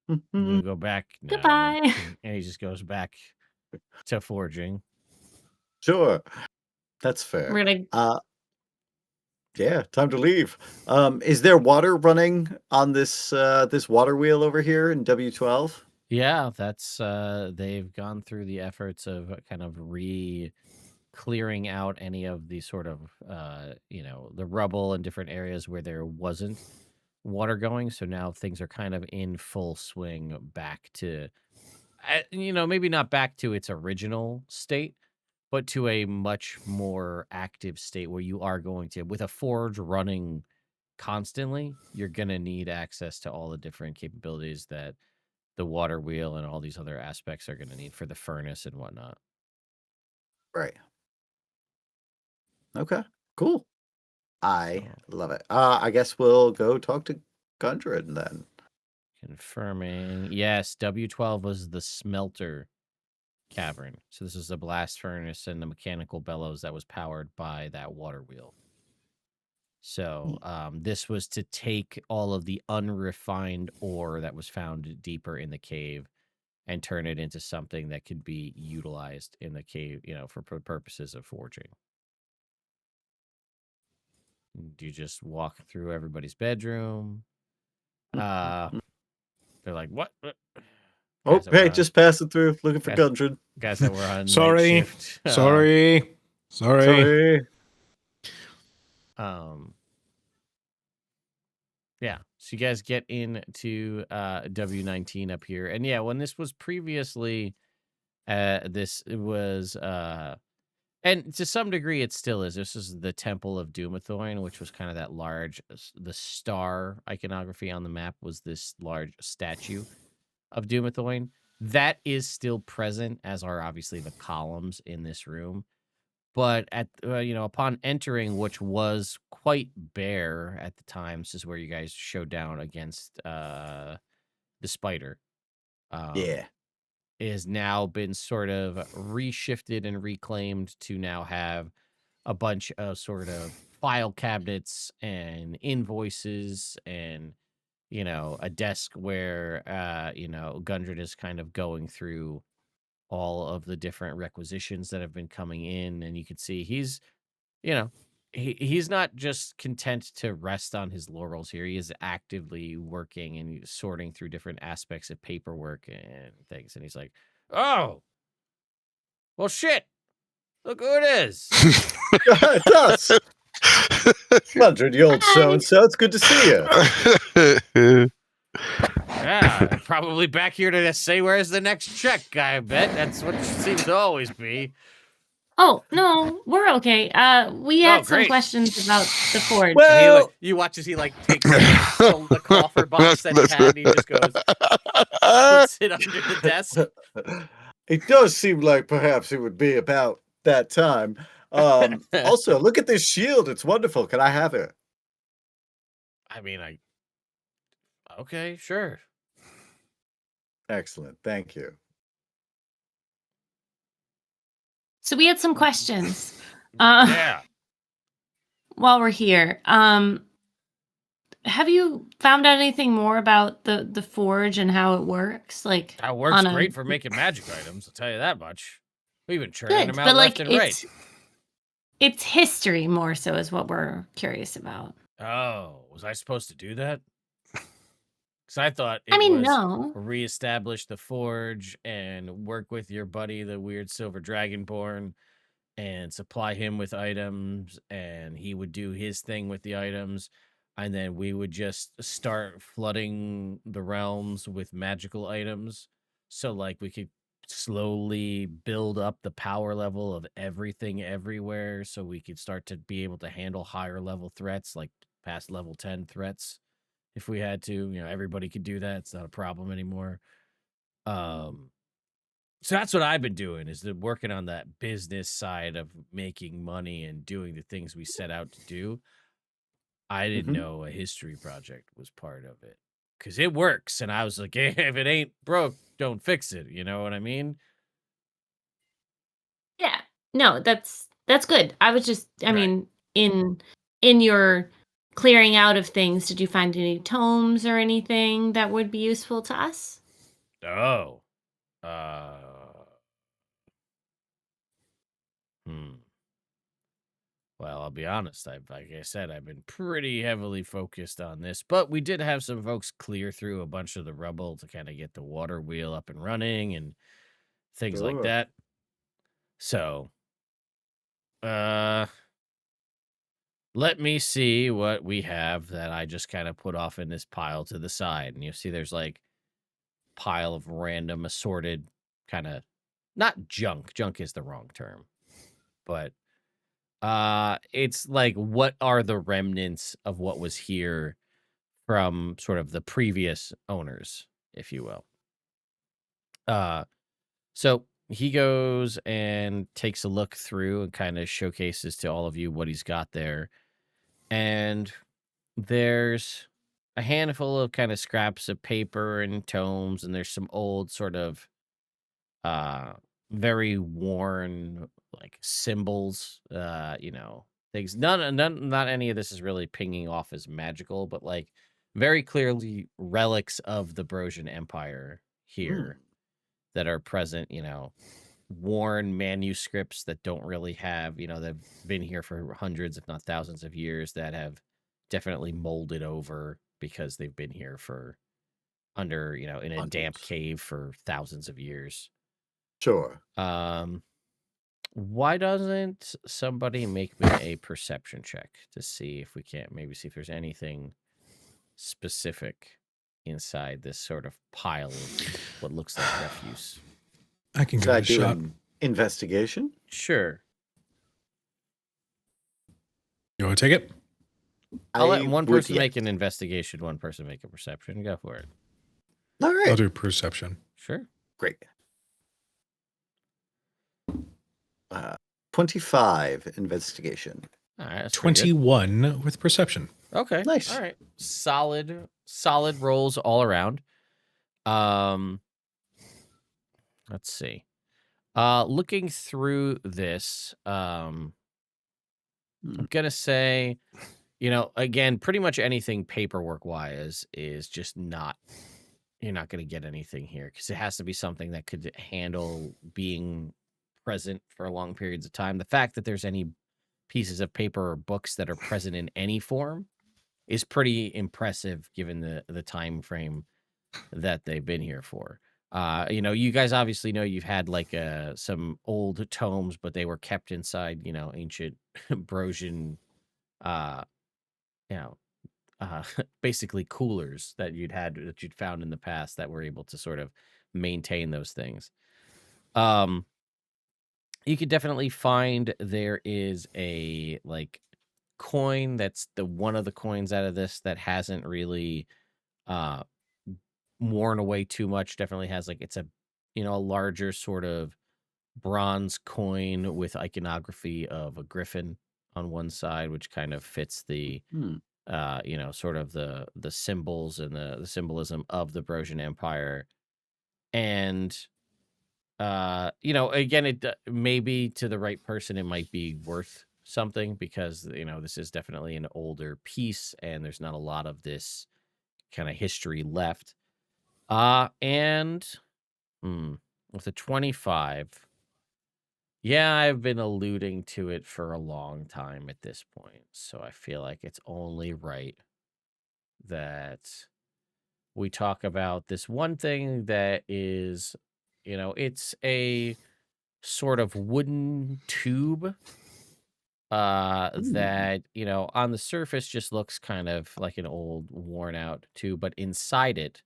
Mhm. I'm going to go back now. goodbye. And he just goes back to forging. Sure. That's fair. We're gonna. Yeah, time to leave. Is there water running on this this water wheel over here in W12? Yeah, that's they've gone through the efforts of kind of clearing out any of the sort of the rubble and different areas where there wasn't water going. So now things are kind of in full swing back to maybe not back to its original state, but to a much more active state where you are going to, with a forge running constantly, you're going to need access to all the different capabilities that the water wheel and all these other aspects are going to need for the furnace and whatnot. Right. Okay. Cool. I So, love it. I guess we'll go talk to Gundred then. confirming. Yes, W12 was the smelter cavern. So this is the blast furnace and the mechanical bellows that was powered by that water wheel. So this was to take all of the unrefined ore that was found deeper in the cave and turn it into something that could be utilized in the cave, for purposes of forging. Do you just walk through everybody's bedroom? They're like, what? Oh, Guys that were hey, on- just passing through, looking for Guys- Gundred. guys that were on night Sorry. shift. Sorry. Sorry. Yeah, so you guys get into W19 up here, and yeah, when this was previously, this was, and to some degree it still is. This is the Temple of Doomethorn, which was kind of that large, the star iconography on the map was this large statue of Doomethorn. That is still present, as are obviously the columns in this room. But at upon entering, which was quite bare at the time, this is where you guys showed down against the spider. Yeah. Is now been sort of reshifted and reclaimed to now have a bunch of sort of file cabinets and invoices and a desk where Gundred is kind of going through all of the different requisitions that have been coming in, and you can see he's he's not just content to rest on his laurels here. He is actively working and sorting through different aspects of paperwork and things, and he's like, oh well, shit, look who it is. It does. Gundred, you old so-and-so. It's good to see you. Yeah, probably back here to say where's the next check, I bet. That's what it seems to always be. Oh no, we're okay. We had some great. questions about the forge. Well, You watch as he takes the coffer box that he had, and he just goes, puts it under the desk. It does seem like perhaps it would be about that time. Also, look at this shield. It's wonderful. Can I have it? I mean, okay, sure. Excellent. Thank you. So we had some questions. Yeah. While we're here, have you found out anything more about the forge and how it works? Like, That works great for making magic items, I'll tell you that much. We've been churning them out left and right. It's history more so is what we're curious about. Oh, was I supposed to do that? Because I thought no. reestablish the forge and work with your buddy, the weird silver dragonborn, and supply him with items, and he would do his thing with the items, and then we would just start flooding the realms with magical items. So, we could slowly build up the power level of everything everywhere so we could start to be able to handle higher level threats, like past level 10 threats if we had to. Everybody could do that. It's not a problem anymore. So that's what I've been doing, is working on that business side of making money and doing the things we set out to do. I didn't know a history project was part of it, because it works. And I was like, if it ain't broke, don't fix it. You know what I mean? Yeah. No, that's good. I was just, I Right. mean, in your clearing out of things, did you find any tomes or anything that would be useful to us? Oh. Well, I'll be honest. Like I said, I've been pretty heavily focused on this, but we did have some folks clear through a bunch of the rubble to kind of get the water wheel up and running and things like Sure. that. So, let me see what we have that I just kind of put off in this pile to the side. And you see there's like pile of random assorted kind of, not junk. Junk is the wrong term. But it's like, what are the remnants of what was here from sort of the previous owners, if you will. So he goes and takes a look through and kind of showcases to all of you what he's got there. And there's a handful of kind of scraps of paper and tomes, and there's some old sort of very worn like symbols, things. Not any of this is really pinging off as magical, but like very clearly relics of the Brosian Empire here that are present, worn manuscripts that don't really have, they've been here for hundreds, if not thousands of years, that have definitely molded over because they've been here for under, in a damp Hundreds. cave for thousands of years. Sure. Why doesn't somebody make me a perception check to see if we can't maybe see if there's anything specific inside this sort of pile of what looks like refuse? I can Should give I it a do shot. an investigation? Sure. You want to take it? I'll let one would, person make an investigation, one person make a perception. Go for it. All right. I'll do perception. Sure. Great. 25 investigation. All right. That's pretty good. 21 with perception. Okay. Nice. All right. Solid rolls all around. Let's see. Looking through this, I'm gonna say, again, pretty much anything paperwork wise is just not. You're not gonna get anything here because it has to be something that could handle being present for long periods of time. The fact that there's any pieces of paper or books that are present in any form is pretty impressive given the time frame that they've been here for. You guys obviously know you've had like some old tomes, but they were kept inside, ancient Brosian, basically coolers that you'd found in the past that were able to sort of maintain those things. You could definitely find there is a like coin that's the one of the coins out of this that hasn't really worn away too much. Definitely has like it's a larger sort of bronze coin with iconography of a griffin on one side, which kind of fits the sort of the symbols and the symbolism of the Brosian Empire. And again, it maybe to the right person it might be worth something because this is definitely an older piece and there's not a lot of this kind of history left. And with a 25, yeah, I've been alluding to it for a long time at this point, so I feel like it's only right that we talk about this one thing that is, it's a sort of wooden tube that, on the surface just looks kind of like an old worn out tube, but inside it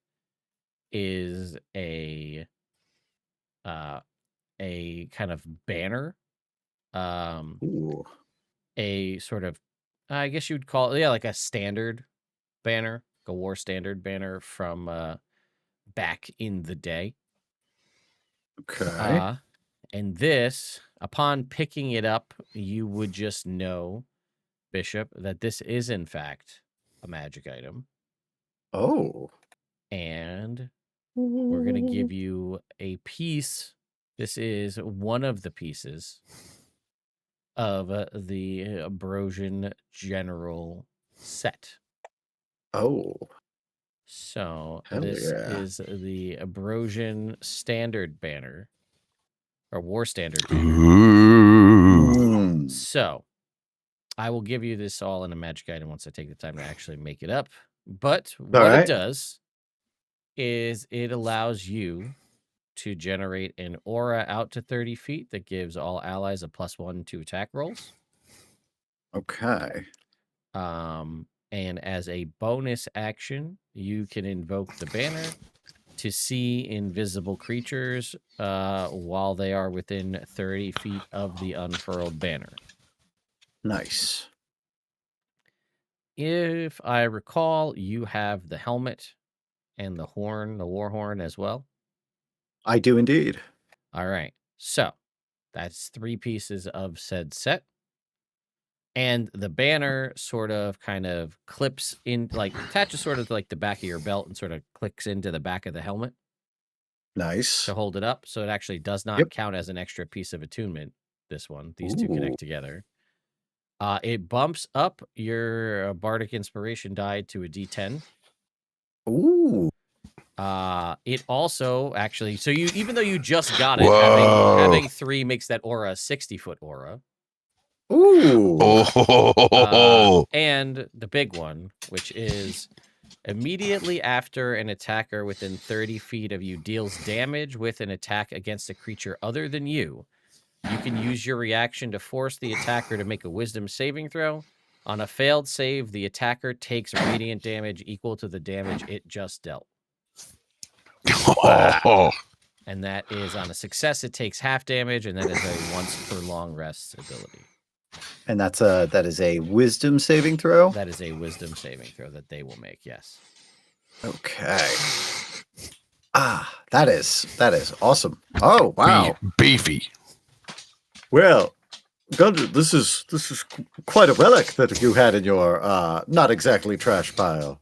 is a a kind of banner, Ooh. a sort of, I guess you would call it, like a standard banner, a war standard banner from back in the day. Okay. And this, upon picking it up, you would just know, Bishop, that this is in fact a magic item. Oh. And we're going to give you a piece. This is one of the pieces of the Ambrosian General set. Oh. So Hell this yeah. is the Ambrosian Standard Banner, or War Standard Banner. Ooh. So I will give you this all in a magic item once I take the time to actually make it up. But what right. it does is it allows you to generate an aura out to 30 feet that gives all allies a +1 to attack rolls. Okay. And as a bonus action, you can invoke the banner to see invisible creatures while they are within 30 feet of the unfurled banner. Nice. If I recall, you have the helmet and the horn, the war horn as well. I do indeed. All right. So that's 3 pieces of said set. And the banner sort of kind of clips in, like attaches sort of like the back of your belt and sort of clicks into the back of the helmet Nice. to hold it up. So it actually does not count as an extra piece of attunement. This one, these two connect together. It bumps up your bardic inspiration die to a D10. Ooh. It also actually, so you, even though you just got it, Whoa. having 3 makes that aura a 60-foot aura. Ooh. And the big one, which is immediately after an attacker within 30 feet of you deals damage with an attack against a creature other than you, you can use your reaction to force the attacker to make a wisdom saving throw. On a failed save, the attacker takes radiant damage equal to the damage it just dealt. And that is on a success, it takes half damage, and that is a once per long rest ability. And that is a wisdom saving throw? That is a wisdom saving throw that they will make, yes. Okay. That is awesome. Oh, wow. Beefy. Well, Gundren, this is quite a relic that you had in your not exactly trash pile.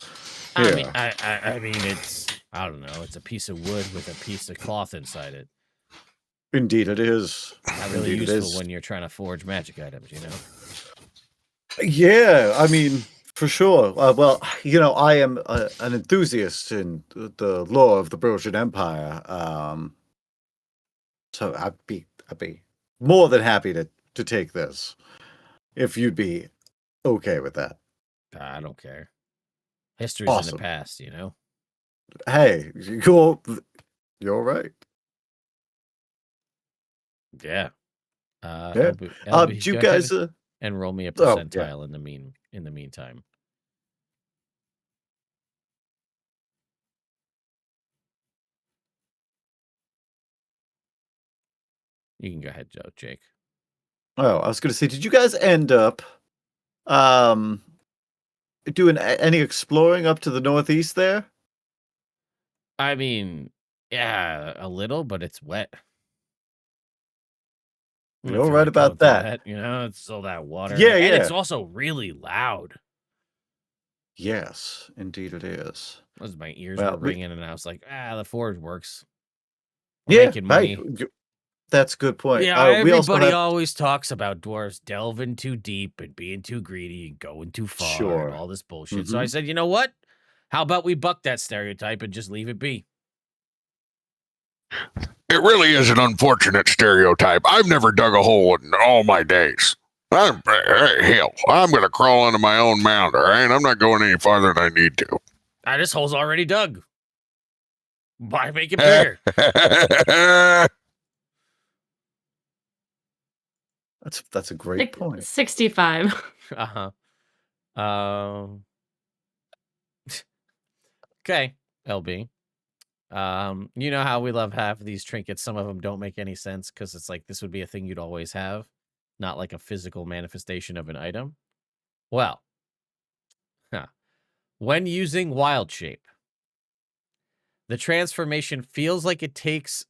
Here. I mean, it's, I don't know, it's a piece of wood with a piece of cloth inside it. Indeed it is. Not really useful when you're trying to forge magic items, you know? Yeah, I mean, for sure. Well, you know, I am an enthusiast in the lore of the Brosian Empire. So I'd be more than happy to take this, if you'd be okay with that. I don't care. History's in the past, you know? Hey, you're right. Yeah. Yeah. LB, do you go guys ahead and roll me a percentile in the meantime. You can go ahead, Jake. Oh, I was going to say, did you guys end up doing any exploring up to the northeast there? I mean, yeah, a little, but it's wet. You're right about that. You know, it's all that water. Yeah, and it's also really loud. Yes, indeed it is. As my ears were ringing, and I was like, the forge works. We're making money. That's a good point. Yeah, everybody always talks about dwarves delving too deep and being too greedy and going too far and all this bullshit. So I said, you know what? How about we buck that stereotype and just leave it be? It really is an unfortunate stereotype. I've never dug a hole in all my days. Hell, I'm going to crawl into my own mound, all right? I'm not going any farther than I need to. This hole's already dug. Why make it bigger? That's a great point. 65. Okay, LB. You know how we love half of these trinkets. Some of them don't make any sense because it's like this would be a thing you'd always have, not like a physical manifestation of an item. Well, when using Wild Shape, the transformation feels like it takes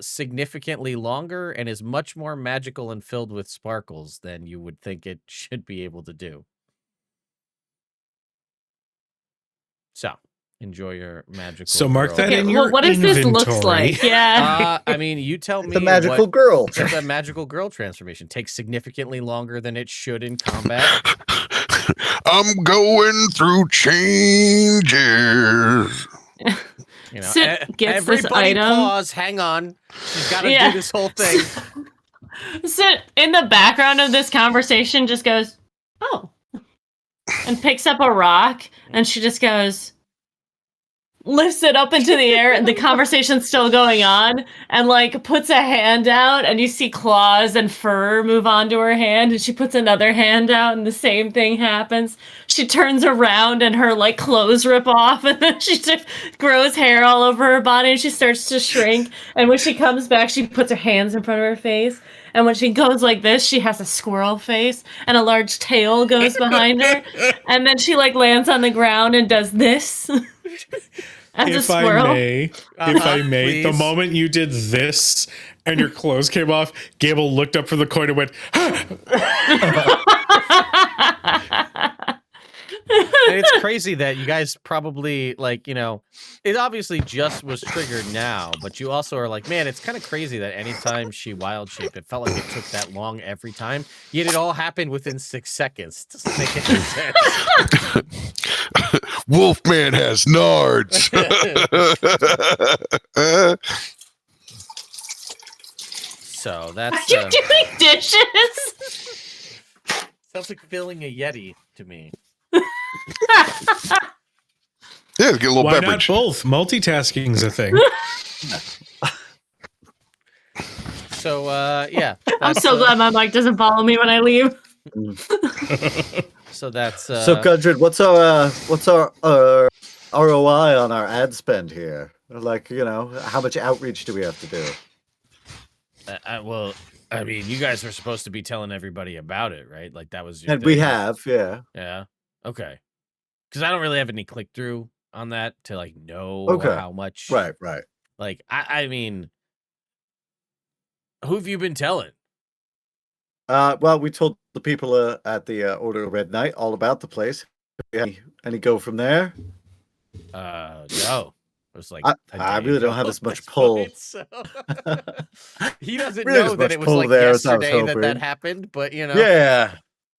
significantly longer and is much more magical and filled with sparkles than you would think it should be able to do. So, enjoy your magical. So mark girl. that in your what does this looks inventory. like? Yeah. I mean, you tell me. It's a magical what, girl. It's a magical girl transformation. Takes significantly longer than it should in combat. I'm going through changes. You know, Sid gets this everybody item. pause. Hang on. She's got to do this whole thing. Sid, in the background of this conversation, just goes, "Oh," and picks up a rock, and she just goes, lifts it up into the air, and the conversation's still going on, and like puts a hand out, and you see claws and fur move onto her hand, and she puts another hand out, and the same thing happens. She turns around, and her like clothes rip off, and then she just grows hair all over her body, and she starts to shrink. And when she comes back, she puts her hands in front of her face. And when she goes like this, she has a squirrel face, and a large tail goes behind her. And then she like lands on the ground and does this. As a If squirrel. if I may, the please. moment you did this and your clothes came off, Gable looked up from the coin and went, And it's crazy that you guys probably like, you know, it obviously just was triggered now, but you also are like, man, it's kind of crazy that anytime she wild shape, it felt like it took that long every time. Yet it all happened within 6 seconds. Doesn't make any sense. Wolfman has nards. So Are that's you doing dishes? sounds like filling a Yeti to me. Yeah, get a little why not beverage. both? Multitasking's a thing. So yeah, I'm that's, so glad my mic doesn't follow me when I leave. So that's So Gudrid, what's our ROI on our ad spend here? Like, you know, how much outreach do we have to do? well, I mean, you guys were supposed to be telling everybody about it, right? Like that was your And we thing. have, yeah. Yeah. Okay. Because I don't really have any click through on that to like know Okay. how much. Right. Like I mean, who have you been telling? Well, we told the people at the Order of Red Knight all about the place. Any go from there? No. It was like I a day really don't ago have as at much this pull. point, so. He doesn't Really know as that much it was pull like there as I was yesterday that hoping. happened, but you know. Yeah.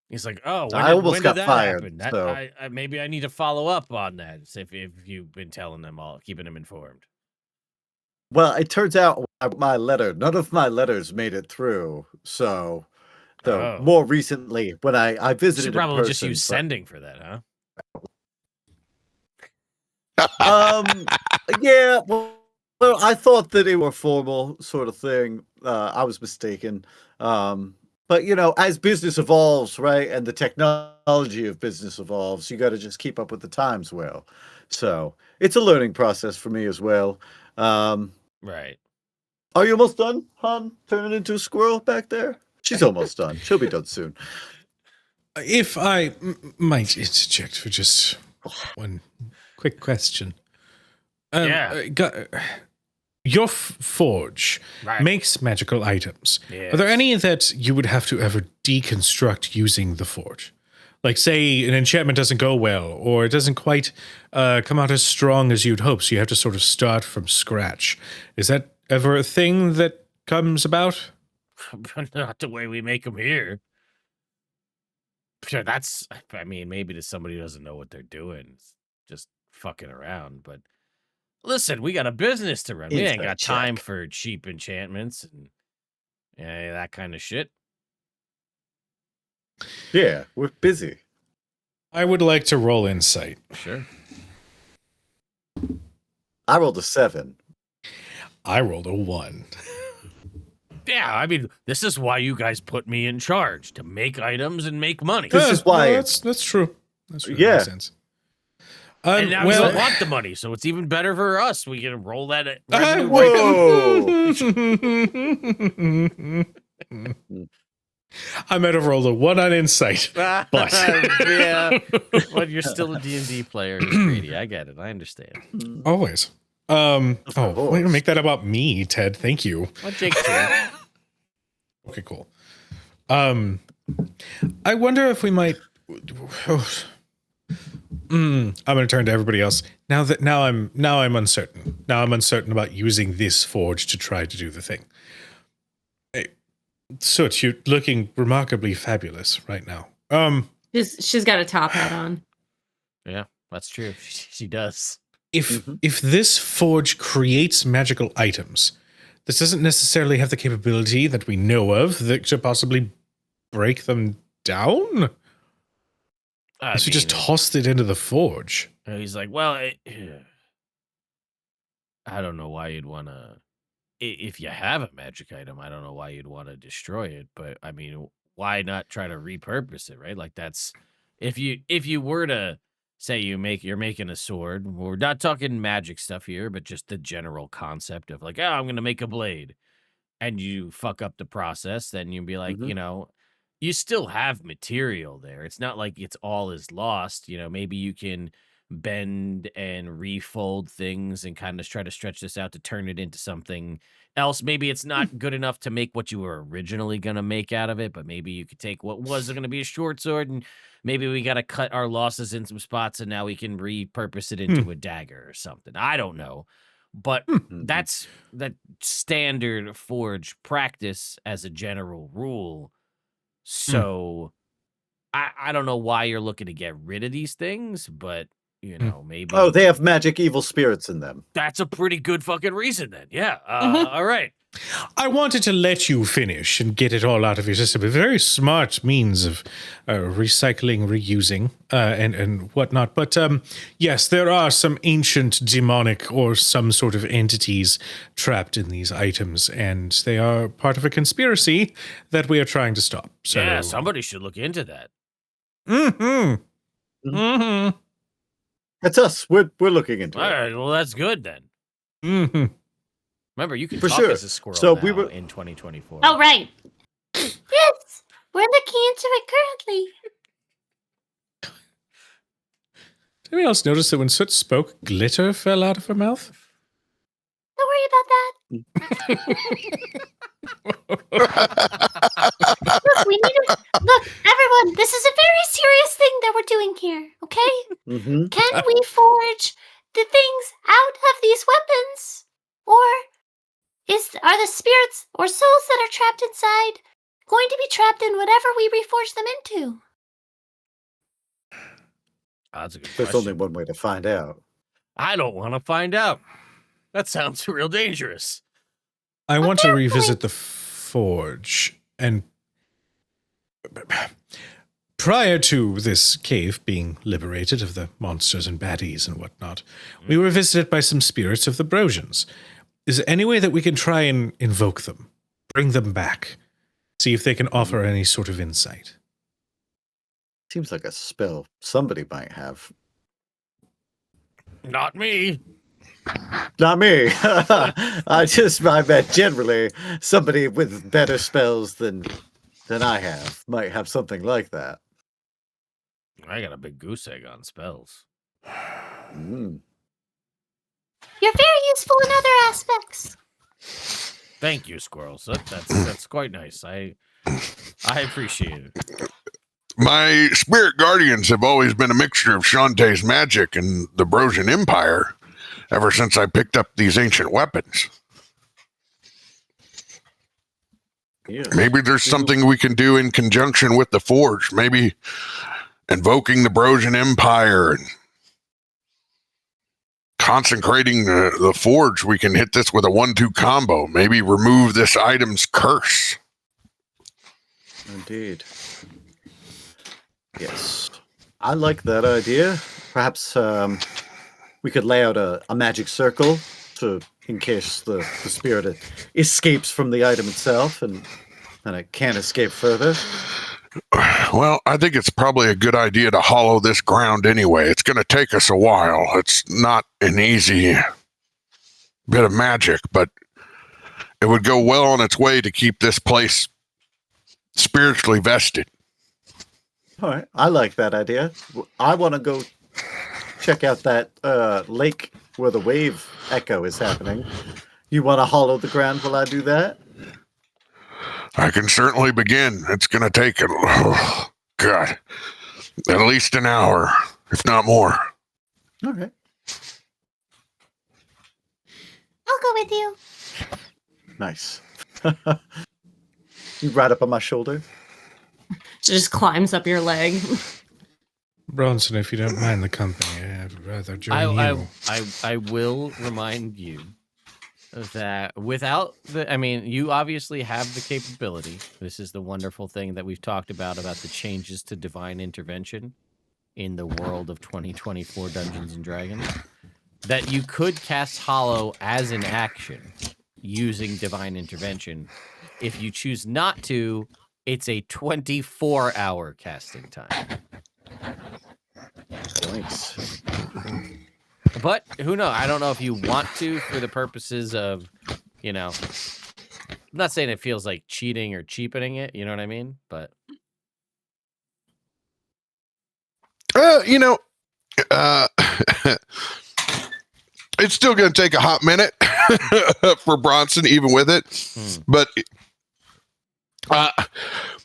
He's like, oh, I almost when got did that fired, happen? That, so- I maybe I need to follow up on that if you've been telling them all, keeping them informed. Well, it turns out none of my letters made it through. So, though, Oh. more recently, when I You visited should in probably just person, use but- sending for that, huh? Yeah, well, I thought that it were a formal sort of thing. I was mistaken. But you know, as business evolves, right, and the technology of business evolves, you got to just keep up with the times well. So it's a learning process for me as well. Right. Are you almost done, hon? Turning into a squirrel back there? She's almost done. She'll be done soon. If I might interject for just one quick question. Yeah. Your forge Right. makes magical items. Yes. Are there any that you would have to ever deconstruct using the forge? Like, say, an enchantment doesn't go well, or it doesn't quite come out as strong as you'd hope, so you have to sort of start from scratch. Is that ever a thing that comes about? Not the way we make them here. Sure, that's. I mean, maybe to somebody who doesn't know what they're doing, it's just fucking around. But listen, we got a business to run. We ain't Insight got time check. for cheap enchantments and that kind of shit. Yeah, we're busy. I would like to roll insight. Sure. I rolled a 7. I rolled a 1. Yeah, I mean, this is why you guys put me in charge, to make items and make money. This is why- that's true. That's true. Yeah. Makes sense. And now we well, don't want the money, so it's even better for us. We can roll that. Whoa! I might have rolled a 1 on insight, but yeah, but you're still a D&D player. It's greedy. I get it. I understand. always. Way to make that about me, Ted. Thank you. Well, Jake too. Okay, cool. I wonder if we might. I'm going to turn to everybody else now. I'm uncertain. Now I'm uncertain about using this forge to try to do the thing. Hey, Soot, you're looking remarkably fabulous right now. She's got a top hat on. Yeah, that's true. She does. If this forge creates magical items, this doesn't necessarily have the capability that we know of that should possibly break them down. So we just tossed it into the forge. He's like, well, I don't know why you'd want to. If you have a magic item, I don't know why you'd want to destroy it. But I mean, why not try to repurpose it, right? Like that's if you were to say you're making a sword. We're not talking magic stuff here, but just the general concept of like, oh, I'm gonna make a blade, and you fuck up the process, then you'd be like, you still have material there. It's not like it's all is lost. Maybe you can bend and refold things and kind of try to stretch this out to turn it into something else. Maybe it's not good enough to make what you were originally going to make out of it, but maybe you could take what was going to be a short sword and maybe we got to cut our losses in some spots and now we can repurpose it into a dagger or something. I don't know. But that's that standard forge practice as a general rule. So I don't know why you're looking to get rid of these things, but maybe. Oh, they have magic evil spirits in them. That's a pretty good fucking reason then. Yeah. All right. I wanted to let you finish and get it all out of your system. A very smart means of recycling, reusing, and whatnot. But yes, there are some ancient demonic or some sort of entities trapped in these items, and they are part of a conspiracy that we are trying to stop. So yeah, somebody should look into that. That's us. We're looking into All it. right. Well, that's good then. Remember, you can For talk sure. as a squirrel So now we were- in 2024. Oh, right. Yes, we're looking into it currently. Did anyone else notice that when Soot spoke, glitter fell out of her mouth? Don't worry about that. Look, everyone, this is a very serious thing that we're doing here, okay? Can we forge the things out of these weapons? Or are the spirits or souls that are trapped inside going to be trapped in whatever we reforge them into? That's a good There's question. only one way to find out. I don't want to find out. That sounds real dangerous. I want to revisit the forge, and prior to this cave being liberated of the monsters and baddies and whatnot, we were visited by some spirits of the Brosians. Is there any way that we can try and invoke them, bring them back, see if they can offer any sort of insight? Seems like a spell somebody might have. Not me. Not me. I bet generally somebody with better spells than I have might have something like that. I got a big goose egg on spells. You're very useful in other aspects. Thank you, squirrels. That's quite nice. I appreciate it. My spirit guardians have always been a mixture of Shantae's magic and the Brosian Empire ever since I picked up these ancient weapons. Yeah. Maybe there's something we can do in conjunction with the forge. Maybe invoking the Brosian Empire and consecrating the forge. We can hit this with a 1-2 combo. Maybe remove this item's curse. Indeed. Yes. I like that idea. Perhaps we could lay out a magic circle in case the spirit escapes from the item itself and it can't escape further. Well, I think it's probably a good idea to hollow this ground anyway. It's going to take us a while. It's not an easy bit of magic, but it would go well on its way to keep this place spiritually vested. All right, I like that idea. I want to go check out that lake where the wave echo is happening. You want to hollow the ground while I do that? I can certainly begin. It's going to take, God, at least an hour, if not more. All right. I'll go with you. Nice. You ride up on my shoulder? She just climbs up your leg. Bronson, if you don't mind the company, I'd rather join you. I will remind you that without the, I mean, you obviously have the capability. This is the wonderful thing that we've talked about the changes to divine intervention in the world of 2024 Dungeons and Dragons. That you could cast Hollow as an action using divine intervention. If you choose not to, it's a 24-hour casting time. Nice. But who knows? I don't know if you want to for the purposes of, I'm not saying it feels like cheating or cheapening it. You know what I mean? But it's still going to take a hot minute for Bronson, even with it. But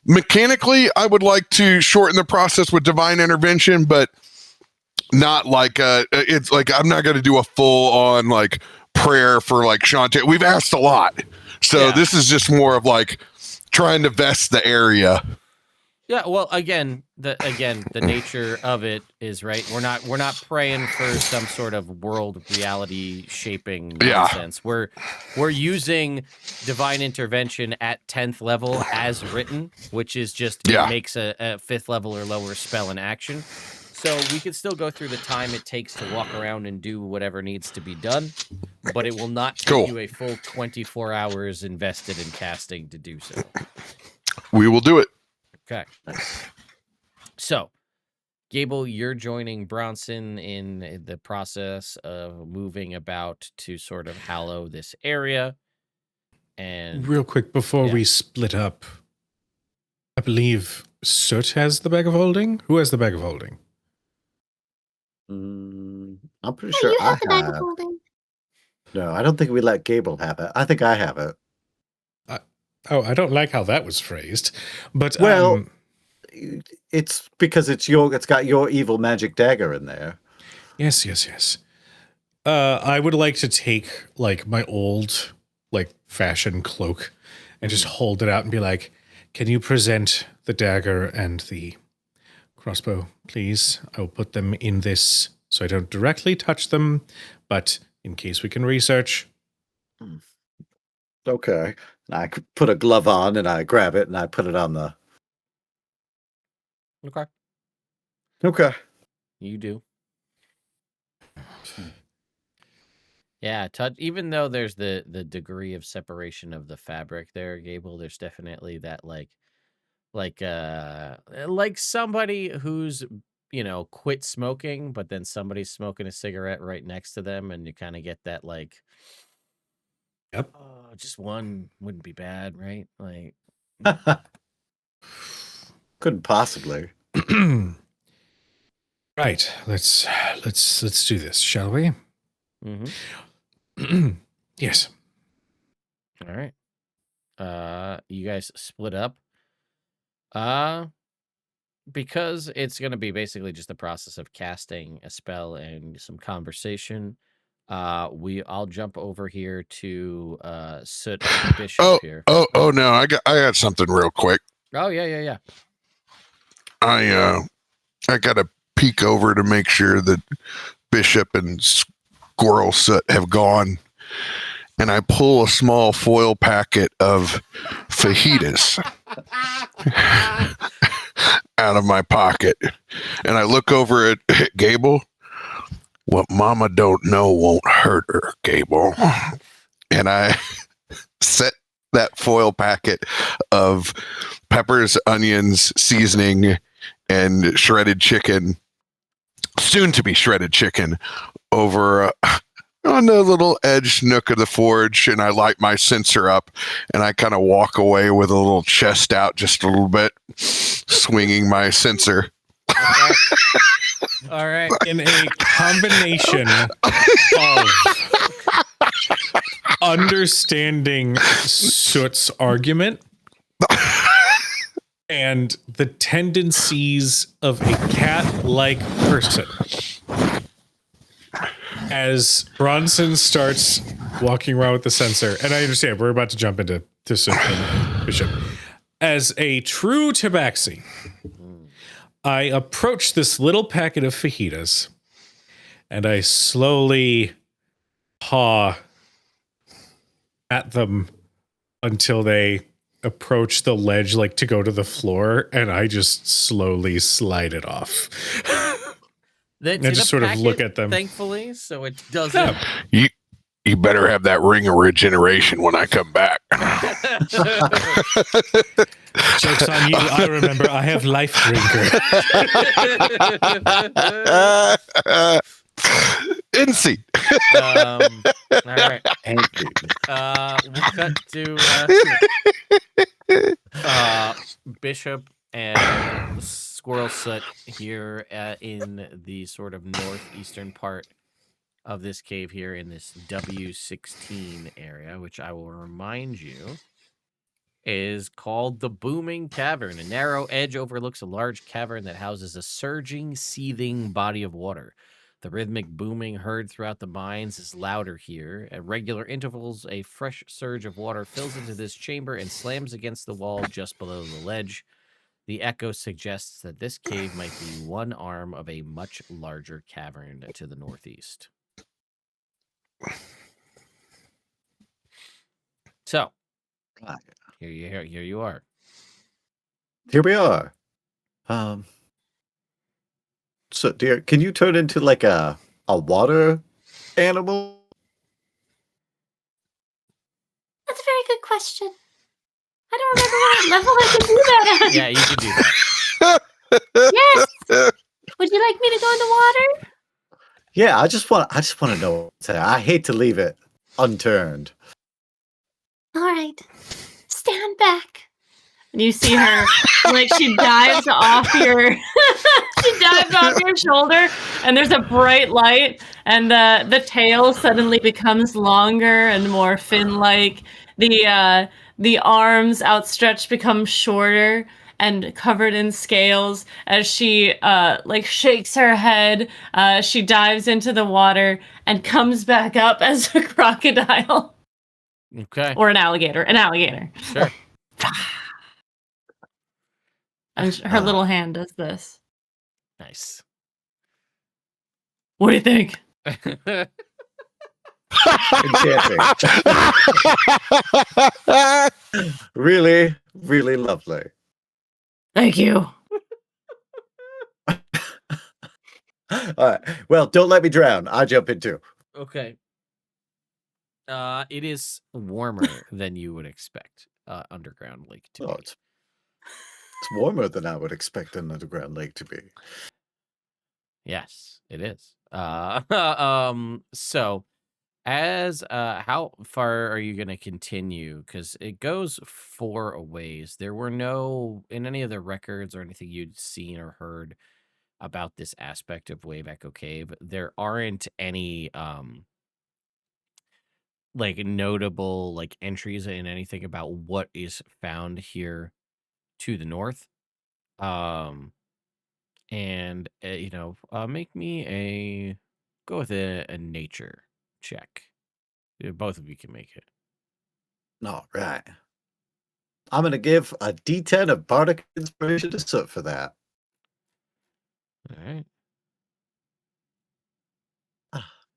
mechanically, I would like to shorten the process with divine intervention, but not like it's like I'm not going to do a full on like prayer for like Shantae. We've asked a lot, so this is just more of like trying to vest the area. Yeah, well, again, the nature of it is right. We're not praying for some sort of world reality shaping nonsense. We're using divine intervention at 10th level as written, which is just it makes a 5th level or lower spell in action. So we could still go through the time it takes to walk around and do whatever needs to be done, but it will not take you a full 24 hours invested in casting to do so. We will do it. Okay. So, Gable, you're joining Bronson in the process of moving about to sort of hallow this area. And real quick, before we split up, I believe Soot has the bag of holding. Who has the bag of holding? I'm pretty sure You I have the bag of have. holding. No, I don't think we let Gable have it. I think I have it. I don't like how that was phrased, but it's because it's got your evil magic dagger in there. Yes. I would like to take like my old like fashion cloak and just hold it out and be like, "Can you present the dagger and the crossbow, please? I will put them in this so I don't directly touch them, but in case we can research." Okay. And I could put a glove on and I grab it and I put it on the. Okay. You do. Yeah, even though there's the degree of separation of the fabric there, Gable, there's definitely that like somebody who's quit smoking, but then somebody's smoking a cigarette right next to them, and you kind of get that like, yep, just one wouldn't be bad, right? Like, couldn't possibly. Right. Let's do this, shall we? Mm-hmm. Yes. All right. You guys split up. Because it's going to be basically just the process of casting a spell and some conversation. I'll jump over here to Soot Bishop here. Oh no, I got something real quick. Oh yeah. I got to peek over to make sure that Bishop and Squirrel Soot have gone, and I pull a small foil packet of fajitas out of my pocket, and I look over at Gable. What Mama don't know won't hurt her, Gable. And I set that foil packet of peppers, onions, seasoning, and shredded chicken, soon to be shredded chicken, over on the little edge nook of the forge, and I light my censer up, and I kind of walk away with a little chest out just a little bit, swinging my censer. Okay. All right. In a combination of understanding Soot's argument and the tendencies of a cat-like person, as Bronson starts walking around with the sensor, and I understand we're about to jump into Soot and Bishop. As a true tabaxi, I approach this little packet of fajitas, and I slowly paw at them until they approach the ledge, like to go to the floor, and I just slowly slide it off. That's I in just a sort of look packet, at them. thankfully, so it doesn't. You better have that ring of regeneration when I come back. Joke's on you. I remember I have Life Drinker. NC. All right. We'll cut to Bishop and Squirrel Soot here in the sort of northeastern part of this cave here in this W16 area, which I will remind you is called the Booming Cavern. A narrow edge overlooks a large cavern that houses a surging, seething body of water. The rhythmic booming heard throughout the mines is louder here. At regular intervals, a fresh surge of water fills into this chamber and slams against the wall just below the ledge. The echo suggests that this cave might be one arm of a much larger cavern to the northeast. So, here you are. Here we are. So, dear, can you turn into like a water animal? That's a very good question. I don't remember what level I can do that at. Yeah, you can do that. Yes. Would you like me to go in the water? Yeah, I just want to know what's there. I hate to leave it unturned. All right. Stand back. And you see her, like, she dives off your shoulder, and there's a bright light, and the tail suddenly becomes longer and more fin-like. The arms outstretched become shorter and covered in scales. As she shakes her head, she dives into the water and comes back up as a crocodile. Okay. Or an alligator. Sure. And her little hand does this. Nice. What do you think? Enchanting. Really, really lovely. Thank you. All right. Well, don't let me drown. I'll jump in too. Okay. It is warmer than you would expect underground lake to be. It's warmer than I would expect an underground lake to be. Yes, it is. So as how far are you going to continue? Because it goes 4 a ways. There were no, in any of the records or anything you'd seen or heard about this aspect of Wave Echo Cave, there aren't any like notable like entries in anything about what is found here to the north. And make me go with a nature check. Both of you can make it. All right. I'm going to give a D10 of Bardic Inspiration to Soot for that. All right.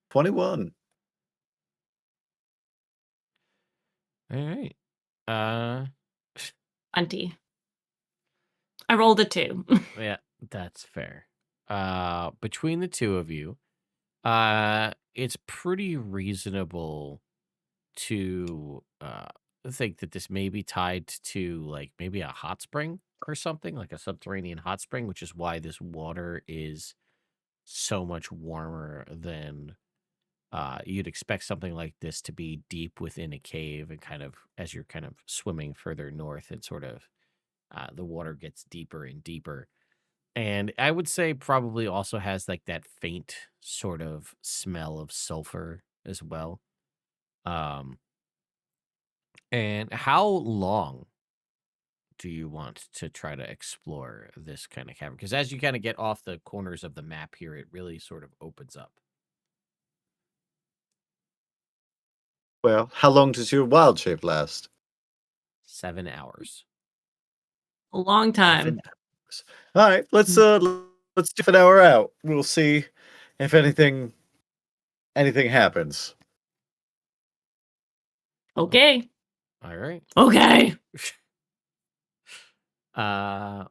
21. All right. 20. I rolled a 2. Yeah, that's fair. Between the two of you, it's pretty reasonable to think that this may be tied to like maybe a hot spring or something, like a subterranean hot spring, which is why this water is so much warmer than you'd expect something like this to be deep within a cave, and kind of as you're kind of swimming further north, and sort of the water gets deeper and deeper. And I would say probably also has like that faint sort of smell of sulfur as well. Um, and how long do you want to try to explore this kind of cavern? Because as you kind of get off the corners of the map here, it really sort of opens up. Well, how long does your wild shape last? 7 hours. A long time. 7 hours. All right, let's do an hour out. We'll see if anything happens. Okay. All right. Okay. All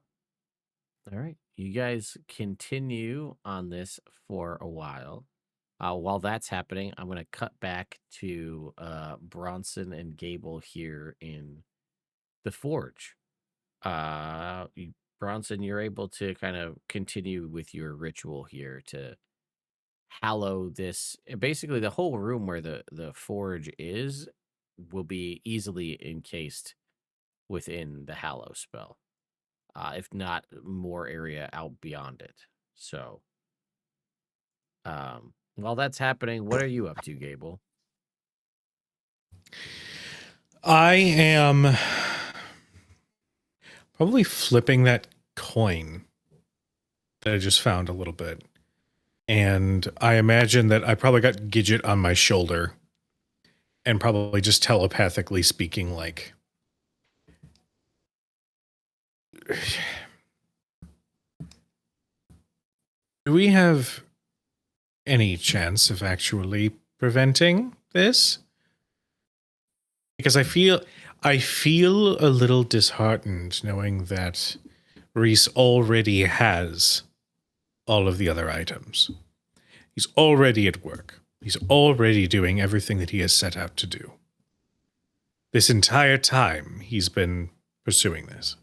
right. You guys continue on this for a while. While that's happening, I'm going to cut back to Bronson and Gable here in the forge. Bronson, you're able to kind of continue with your ritual here to hallow this. Basically, the whole room where the forge is will be easily encased within the hallow spell, if not more area out beyond it. So, while that's happening, what are you up to, Gable? I am probably flipping that coin that I just found a little bit. And I imagine that I probably got Gidget on my shoulder and probably just telepathically speaking like, do we have any chance of actually preventing this? Because I feel a little disheartened knowing that Reese already has all of the other items. He's already at work. He's already doing everything that he has set out to do. This entire time he's been pursuing this.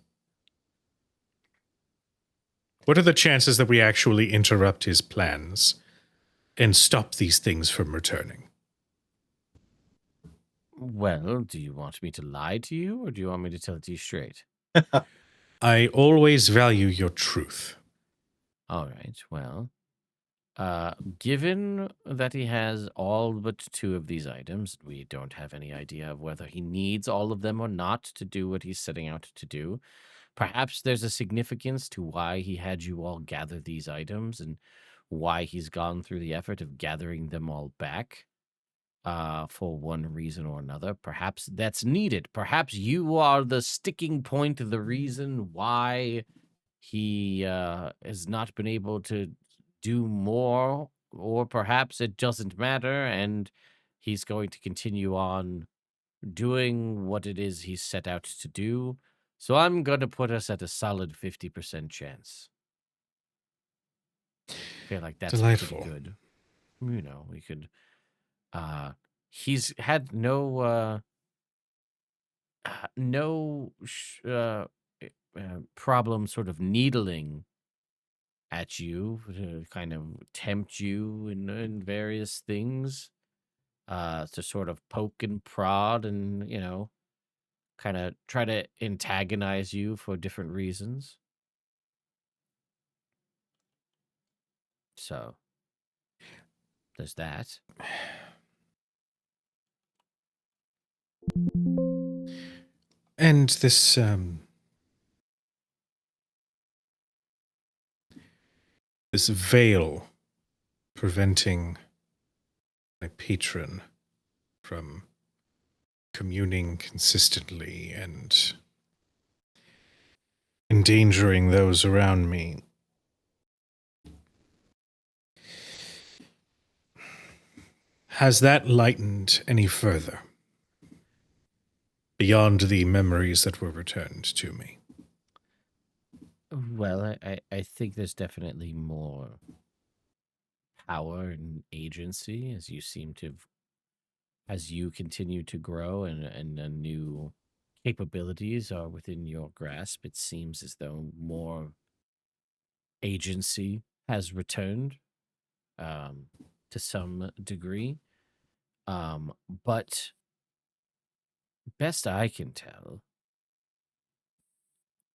What are the chances that we actually interrupt his plans and stop these things from returning? Well, do you want me to lie to you, or do you want me to tell it to you straight? I always value your truth. All right, well, given that he has all but 2 of these items, we don't have any idea of whether he needs all of them or not to do what he's setting out to do. Perhaps there's a significance to why he had you all gather these items, and why he's gone through the effort of gathering them all back. For one reason or another. Perhaps that's needed. Perhaps you are the sticking point, the reason why he has not been able to do more, or perhaps it doesn't matter and he's going to continue on doing what it is he's set out to do. So I'm going to put us at a solid 50% chance. I feel like that's Delightful. pretty good. You know, we could he's had no problem sort of needling at you to kind of tempt you in various things, to sort of poke and prod and, you know, kind of try to antagonize you for different reasons. So there's that. And this this veil preventing my patron from communing consistently and endangering those around me. Has that lightened any further beyond the memories that were returned to me? Well, I think there's definitely more power and agency, as you seem to have as you continue to grow and new capabilities are within your grasp, it seems as though more agency has returned um, to some degree. But best I can tell,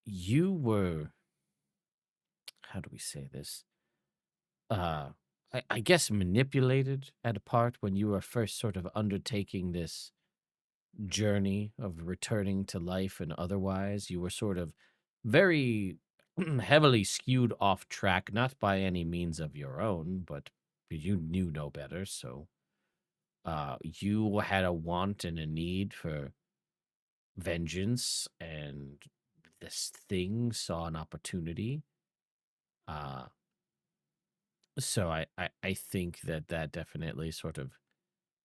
you were, how do we say this? I guess manipulated at a part when you were first sort of undertaking this journey of returning to life and otherwise. You were sort of very heavily skewed off track, not by any means of your own, but you knew no better. So you had a want and a need for vengeance, and this thing saw an opportunity. Uh, so I think that definitely sort of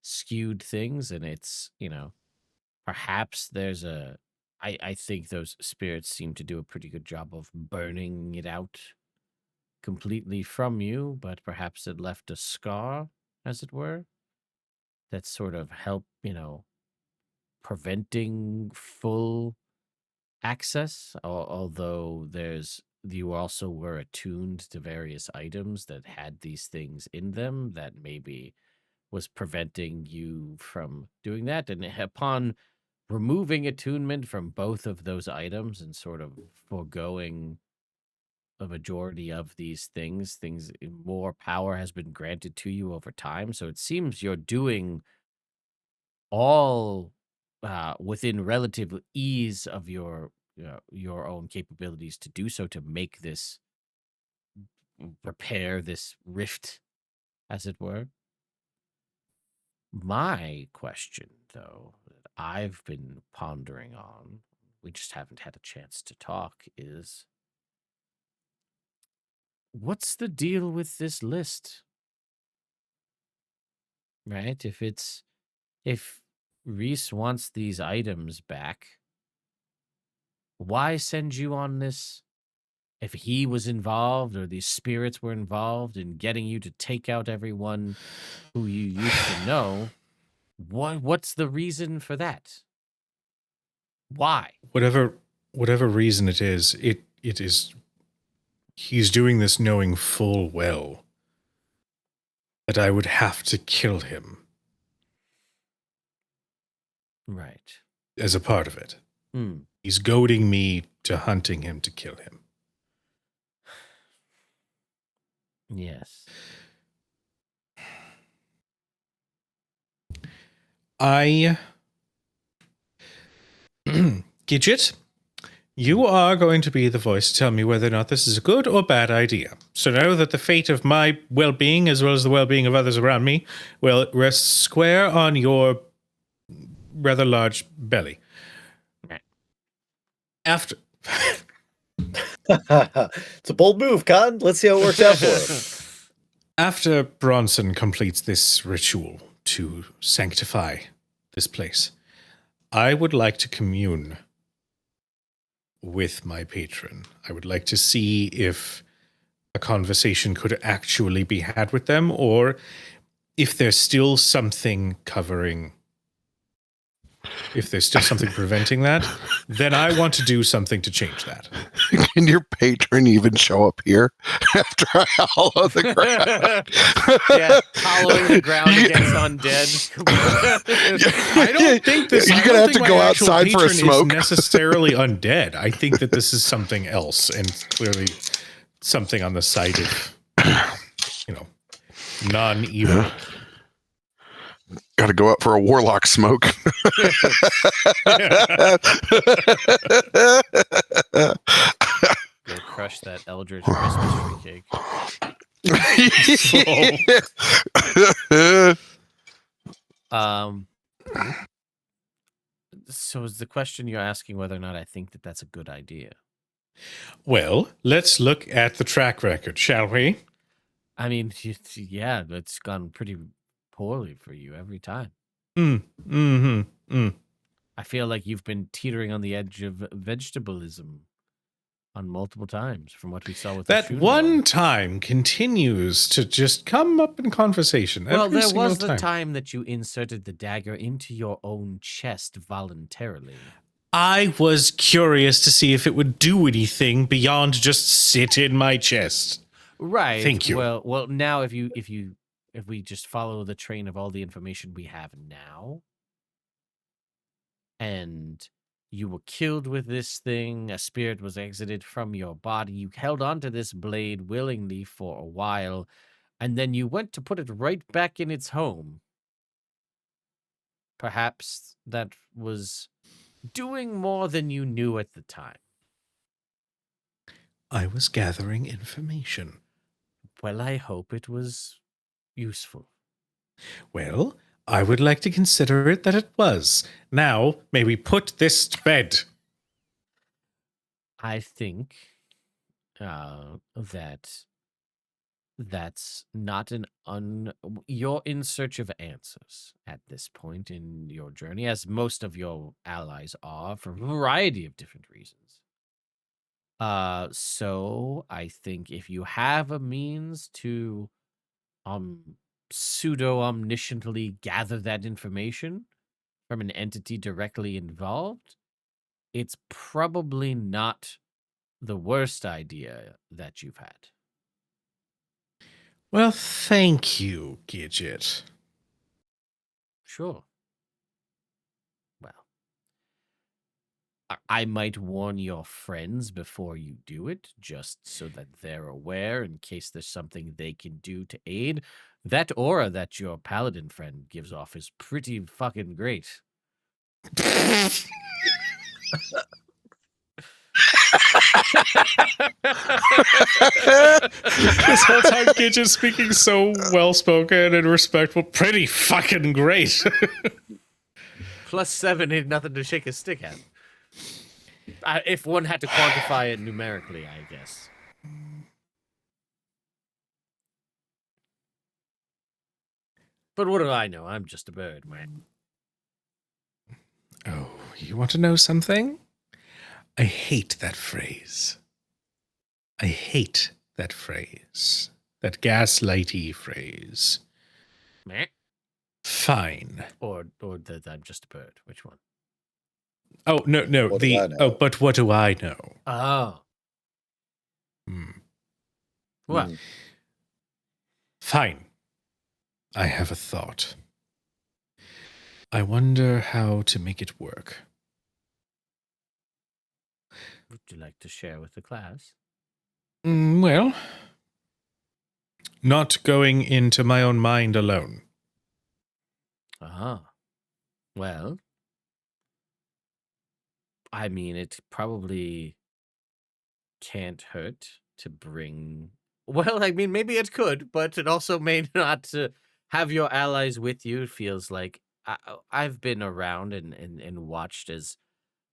skewed things, and it's, perhaps there's I think those spirits seem to do a pretty good job of burning it out completely from you, but perhaps it left a scar, as it were, that sort of helped, preventing full access. Although you also were attuned to various items that had these things in them that maybe was preventing you from doing that. And upon removing attunement from both of those items and sort of foregoing a majority of these things, more power has been granted to you over time. So it seems you're doing all within relative ease of your own capabilities to do so, to make this repair this rift, as it were. My question, though, that I've been pondering on, we just haven't had a chance to talk, is what's the deal with this list? Right? If Reese wants these items back, why send you on this? If he was involved or these spirits were involved in getting you to take out everyone who you used to know, what's the reason for that? Why? Whatever reason it is, it is, he's doing this knowing full well that I would have to kill him Right. as a part of it. He's goading me to hunting him to kill him. Yes. Gidget, you are going to be the voice to tell me whether or not this is a good or bad idea. So know that the fate of my well-being, as well as the well-being of others around me, will rest square on your rather large belly. After... It's a bold move, Con. Let's see how it works out for him. After Bronson completes this ritual to sanctify this place, I would like to commune with my patron. I would like to see if a conversation could actually be had with them, or if there's still something covering, if there's still something preventing that, then I want to do something to change that. Can your patron even show up here after I hollow the ground? Yeah, hollowing the ground against undead. I don't think this. You're gonna have to go outside for a smoke. Is necessarily undead. I think that this is something else, and clearly something on the side of, non-evil. Got to go out for a warlock smoke. Go crush that eldritch Christmas tree cake. So is the question you're asking whether or not I think that that's a good idea? Well, let's look at the track record, shall we? I mean, yeah, it's gone pretty poorly for you every time. I feel like you've been teetering on the edge of vegetabilism on multiple times from what we saw with That the Shun one boy. time continues to just come up in conversation. Well, every there single was the time that you inserted the dagger into your own chest voluntarily. I was curious to see if it would do anything beyond just sit in my chest. Right. Thank you. Well, now if we just follow the train of all the information we have now, and you were killed with this thing, a spirit was exited from your body, you held onto this blade willingly for a while, and then you went to put it right back in its home. Perhaps that was doing more than you knew at the time. I was gathering information. Well, I hope it was useful. Well, I would like to consider it that it was. Now, may we put this to bed? I think that's not you're in search of answers at this point in your journey, as most of your allies are, for a variety of different reasons. So I think if you have a means to pseudo-omnisciently gather that information from an entity directly involved, it's probably not the worst idea that you've had. Well, thank you, Gidget. Sure. Well, I might warn your friends before you do it, just so that they're aware in case there's something they can do to aid. That aura that your paladin friend gives off is pretty fucking great. This whole time, Gidget's speaking so well-spoken and respectful. Pretty fucking great. +7 ain't nothing to shake a stick at. If one had to quantify it numerically, I guess. But what do I know? I'm just a bird, man. Oh, you want to know something? I hate that phrase. I hate that phrase. That gaslighty phrase. Meh. Fine. Or that I'm just a bird. Which one? Oh, no. What do I know? But what do I know? Oh. Well, Fine. I have a thought. I wonder how to make it work. would you like to share with the class? Well, not going into my own mind alone. Well, I mean, it probably can't hurt to bring... Well, I mean, maybe it could, but it also may not have your allies with you. It feels like I've been around and watched as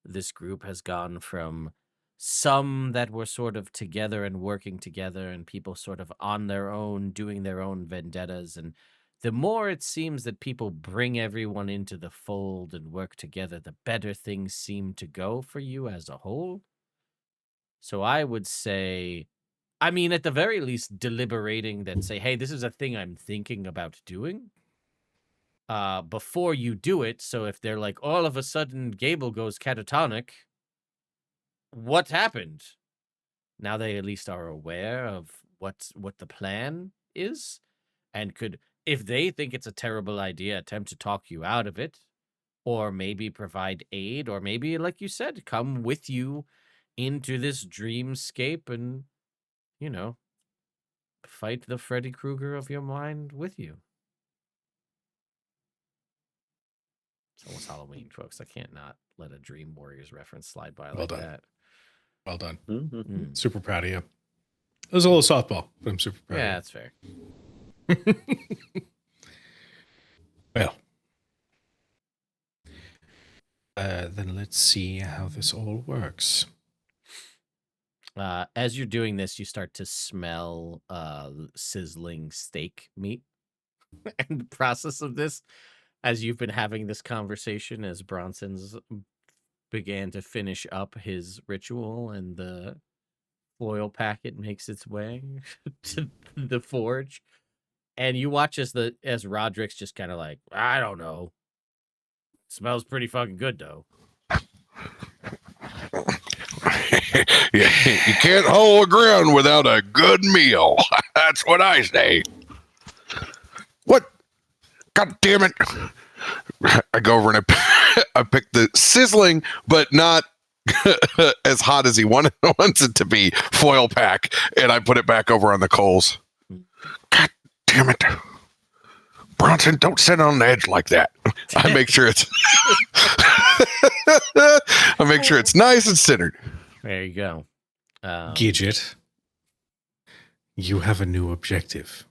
this group has gone from some that were sort of together and working together and people sort of on their own, doing their own vendettas. And the more it seems that people bring everyone into the fold and work together, the better things seem to go for you as a whole. So I would say, I mean, at the very least, deliberating that say, hey, this is a thing I'm thinking about doing before you do it. So if they're like, all of a sudden Gable goes catatonic, what happened? Now they at least are aware of what the plan is and could, if they think it's a terrible idea, attempt to talk you out of it, or maybe provide aid, or maybe, like you said, come with you into this dreamscape and, you know, fight the Freddy Krueger of your mind with you. It's almost Halloween, folks. I can't not let a Dream Warriors reference slide by like done. that. Well done. Mm-hmm. Super proud of you. It was a little softball, but I'm super proud Yeah, of that's fair. you. Well, then let's see how this all works. As you're doing this, you start to smell sizzling steak meat. And the process of this, as you've been having this conversation, as Bronson's began to finish up his ritual and the foil packet makes its way to the forge, and you watch as Roderick's just kind of like, I don't know. Smells pretty fucking good though. You can't hold ground without a good meal. That's what I say. What? God damn it. I go over and I pick the sizzling, but not as hot as he wants it to be, foil pack, and I put it back over on the coals. God damn it. Bronson, don't sit on the edge like that. I make sure it's nice and centered. There you go. Gidget, you have a new objective.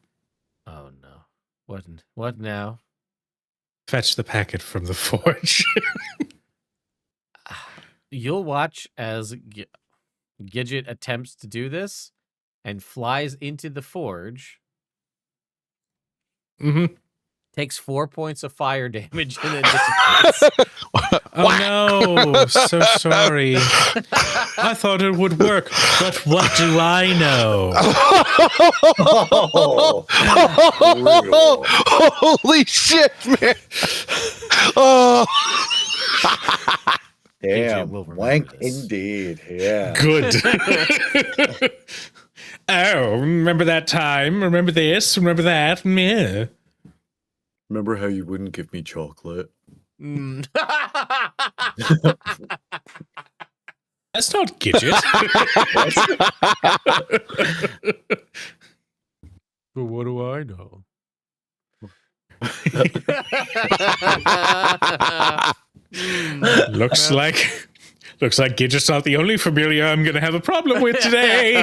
Oh no. What now? Fetch the packet from the forge. You'll watch as Gidget attempts to do this and flies into the forge. Mm-hmm. Takes 4 points of fire damage and then disappears. Oh no, so sorry. I thought it would work, but what do I know? Oh, Holy shit, man. Oh. damn. will remember Wank this. indeed. Yeah. Good. Oh, remember that time? Remember this? Remember that? Meh. Remember how you wouldn't give me chocolate? Mm. That's not Gidget. But what do I know? Looks like Gidget's not the only familiar I'm going to have a problem with today.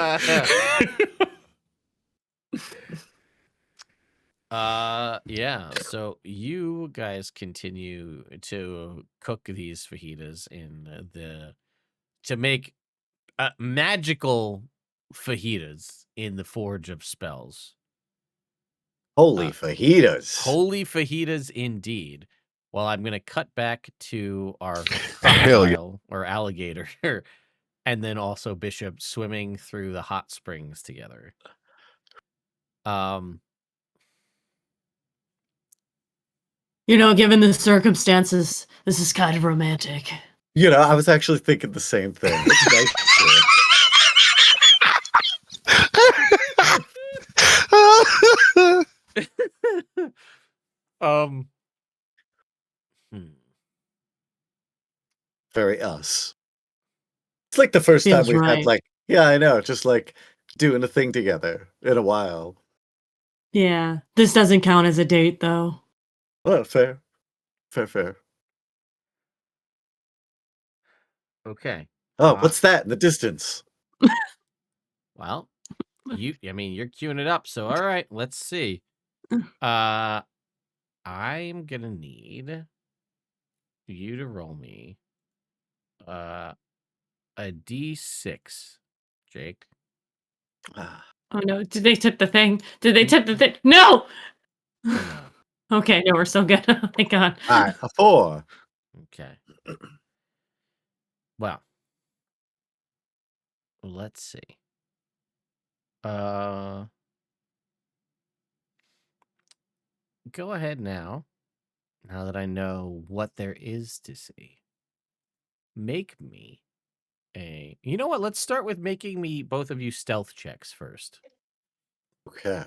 Yeah, so you guys continue to cook these fajitas to make magical fajitas in the Forge of Spells. Holy fajitas. Holy fajitas indeed. Well, I'm going to cut back to our Hell yeah. crocodile or alligator and then also Bishop swimming through the hot springs together. Given the circumstances, this is kind of romantic. You know, I was actually thinking the same thing. It's nice to very us. It's like the first time Feels we've had right. like, yeah, I know, just like doing a thing together in a while. Yeah, this doesn't count as a date, though. Well, fair. Fair. Okay. Oh, what's that in the distance? Well, you're queuing it up, so all right, let's see. I'm gonna need you to roll me a D6, Jake. Oh no, did they tip the thing? Did they tip the thing? No! No. Okay, no, we're still good. Thank God. All right, a 4. Okay. Well, let's see. Go ahead now that I know what there is to see. Make me you know what? Let's start with making me both of you stealth checks first. Okay.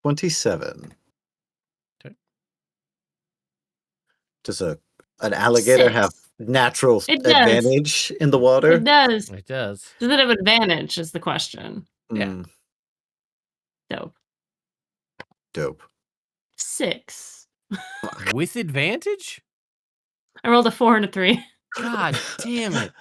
$27. Okay. Does an alligator 6. have natural It does. advantage in the water? It does. It does. Does it have advantage is the question. Yeah. Dope. 6. With advantage? I rolled a 4 and a 3. God damn it.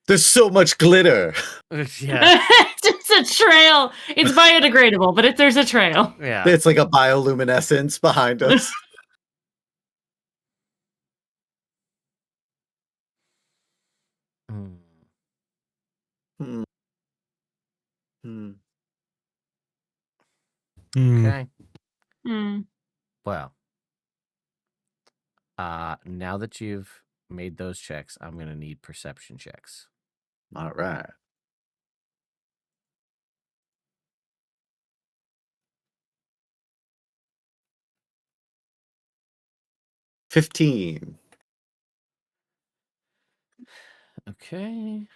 There's so much glitter. Yeah. It's a trail. It's biodegradable, but there's a trail. Yeah. It's like a bioluminescence behind us. Mm. Hmm. Okay. Hmm. Well, Now that you've made those checks, I'm going to need perception checks. All right. $15. Okay.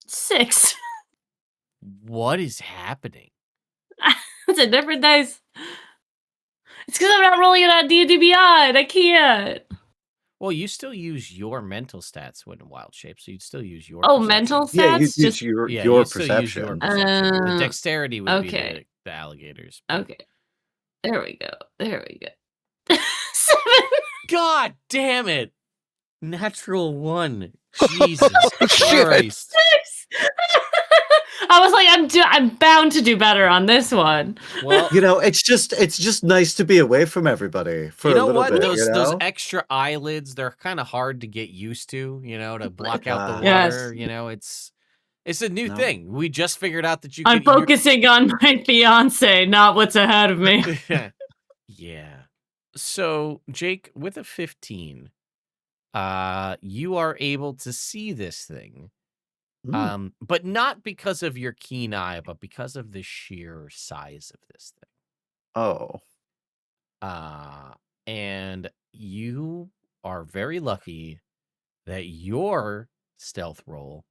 6. What is happening? It's a different dice. It's because I'm not rolling it on D&D Beyond. I can't. Well, you still use your mental stats when in wild shape, so you'd still use your Oh, perception. mental Yeah, you stats? use your Yeah, your you'd still use your perception. perception. The Uh, dexterity would be okay. the alligators. Okay. There we go. 7. God damn it! Natural 1. Jesus Shit. Christ. 6. I was like, I'm bound to do better on this one. Well, It's just nice to be away from everybody for you know a little what? bit. Those extra eyelids, they're kind of hard to get used to, to block out the Yes. water. It's a new No. thing. We just figured out that you I'm can focusing on my fiance, not what's ahead of me. Yeah. So, Jake, with a 15, you are able to see this thing. But not because of your keen eye, but because of the sheer size of this thing. Oh. And you are very lucky that your stealth roll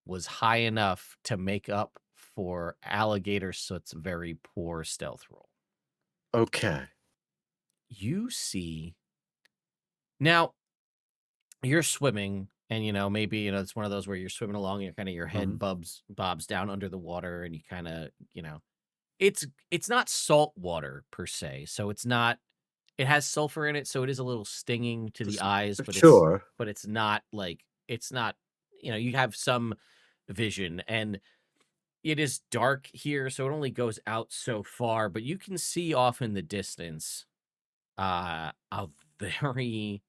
was high enough to make up for Alligator Soot's very poor stealth roll. Okay. You see now you're swimming, and maybe it's one of those where you're swimming along and kind of your head bobs down under the water, and you kind of it's not salt water per se, so it's not. It has sulfur in it, so it is a little stinging to the eyes, but Sure. it's not like it's not. You have some vision, and it is dark here, so it only goes out so far, but you can see off in the distance a very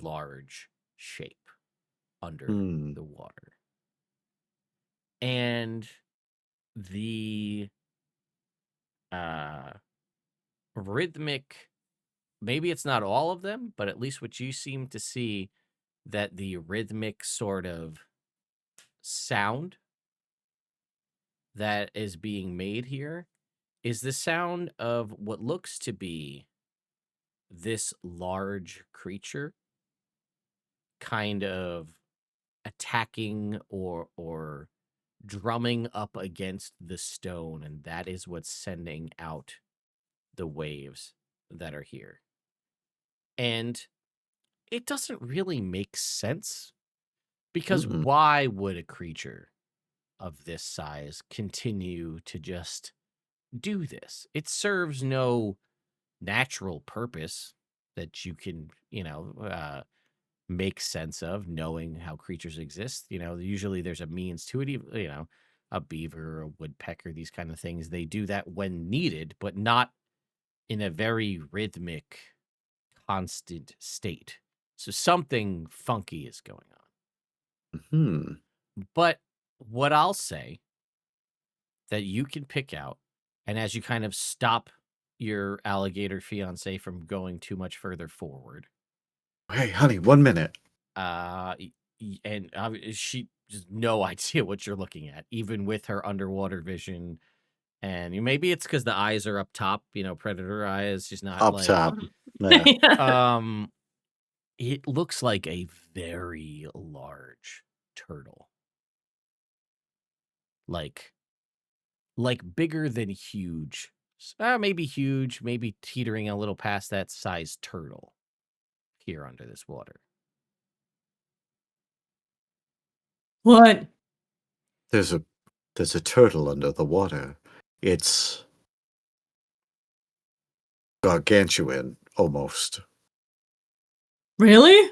large shape under the water. And the rhythmic, maybe it's not all of them, but at least what you seem to see, that the rhythmic sort of sound that is being made here is the sound of what looks to be this large creature kind of attacking or drumming up against the stone, and that is what's sending out the waves that are here. And it doesn't really make sense, because why would a creature of this size continue to just do this? It serves no natural purpose that you can, make sense of, knowing how creatures exist. Usually there's a means to it, a beaver or a woodpecker, these kind of things. They do that when needed, but not in a very rhythmic, constant state. So something funky is going on. But what I'll say that you can pick out, and as you kind of stop your alligator fiance from going too much further forward. Hey, honey, 1 minute. And she just no idea what you're looking at, even with her underwater vision. And maybe it's because the eyes are up top, predator eyes. She's not Up top. Yeah. It looks like a very large turtle. Like bigger than huge. Maybe huge, maybe teetering a little past that size turtle here under this water. What? There's a turtle under the water. It's gargantuan, almost. Really?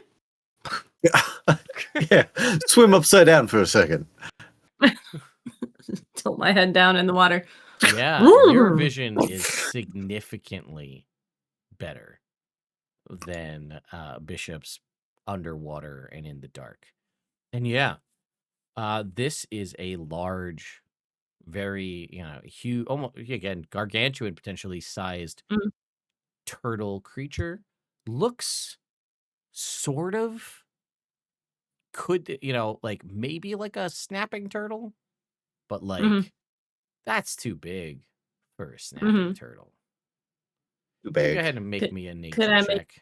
Yeah. Swim upside down for a second. Tilt my head down in the water. Yeah, your vision is significantly better than Bishop's underwater and in the dark. And yeah, this is a large, very, huge, almost, again, gargantuan, potentially sized turtle creature. Looks sort of could, like maybe like a snapping turtle, but like that's too big for a snapping turtle. Too Go big. ahead and make me a nature I make- check.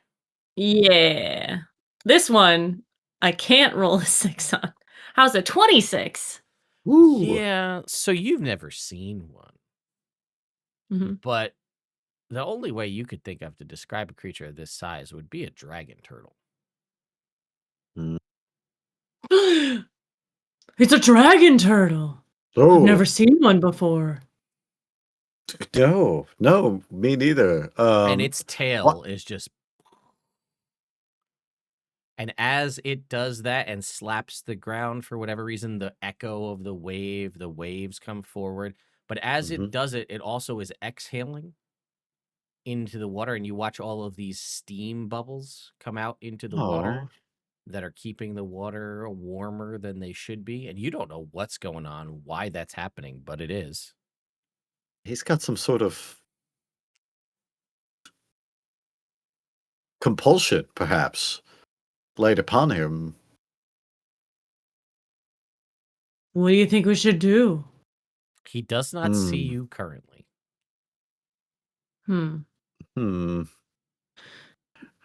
Yeah. This one, I can't roll a 6 on. How's a 26? Ooh. Yeah, so you've never seen one. But the only way you could think of to describe a creature of this size would be a dragon turtle. It's a dragon turtle. Oh. I've never seen one before. No, me neither. And its tail is just... And as it does that and slaps the ground for whatever reason, the echo of the waves come forward. But as it does it, it also is exhaling into the water, and you watch all of these steam bubbles come out into the water that are keeping the water warmer than they should be. And you don't know what's going on, why that's happening, but it is. He's got some sort of compulsion, perhaps, laid upon him. What do you think we should do? He does not see you currently.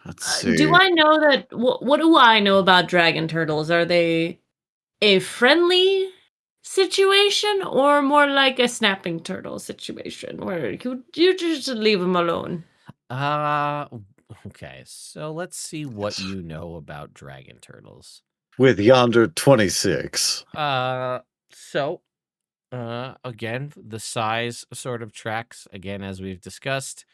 Let's see. Do I know that? What do I know about dragon turtles? Are they a friendly situation or more like a snapping turtle situation where you just leave them alone? Okay, so let's see what you know about dragon turtles. With yonder 26. Again, the size sort of tracks, again, as we've discussed.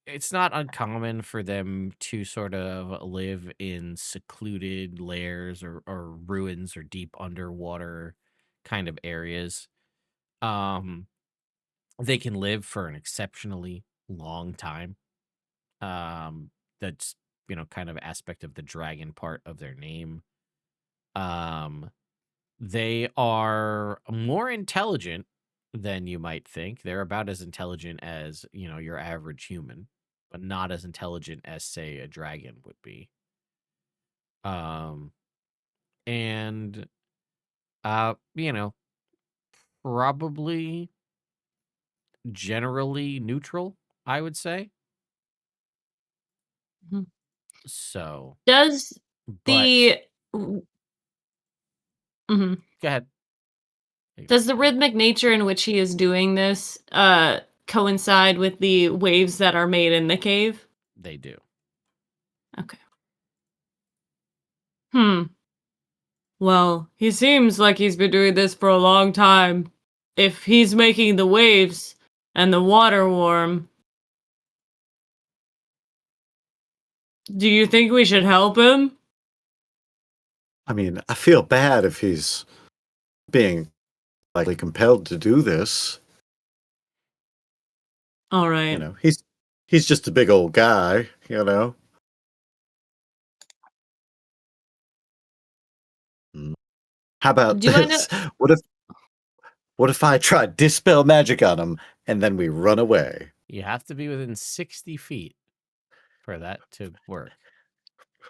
It's not uncommon for them to sort of live in secluded lairs or ruins or deep underwater kind of areas. They can live for an exceptionally long time. That's, kind of aspect of the dragon part of their name. They are more intelligent than you might think. They're about as intelligent as, your average human, but not as intelligent as, say, a dragon would be. And probably generally neutral, I would say. So Does the go ahead. Does the rhythmic nature in which he is doing this coincide with the waves that are made in the cave? They do. Okay. Well, he seems like he's been doing this for a long time. If he's making the waves and the water warm, do you think we should help him? I mean, I feel bad if he's being likely compelled to do this. All right. He's just a big old guy, How about this? What if I try dispel magic on him and then we run away? You have to be within 60 feet for that to work.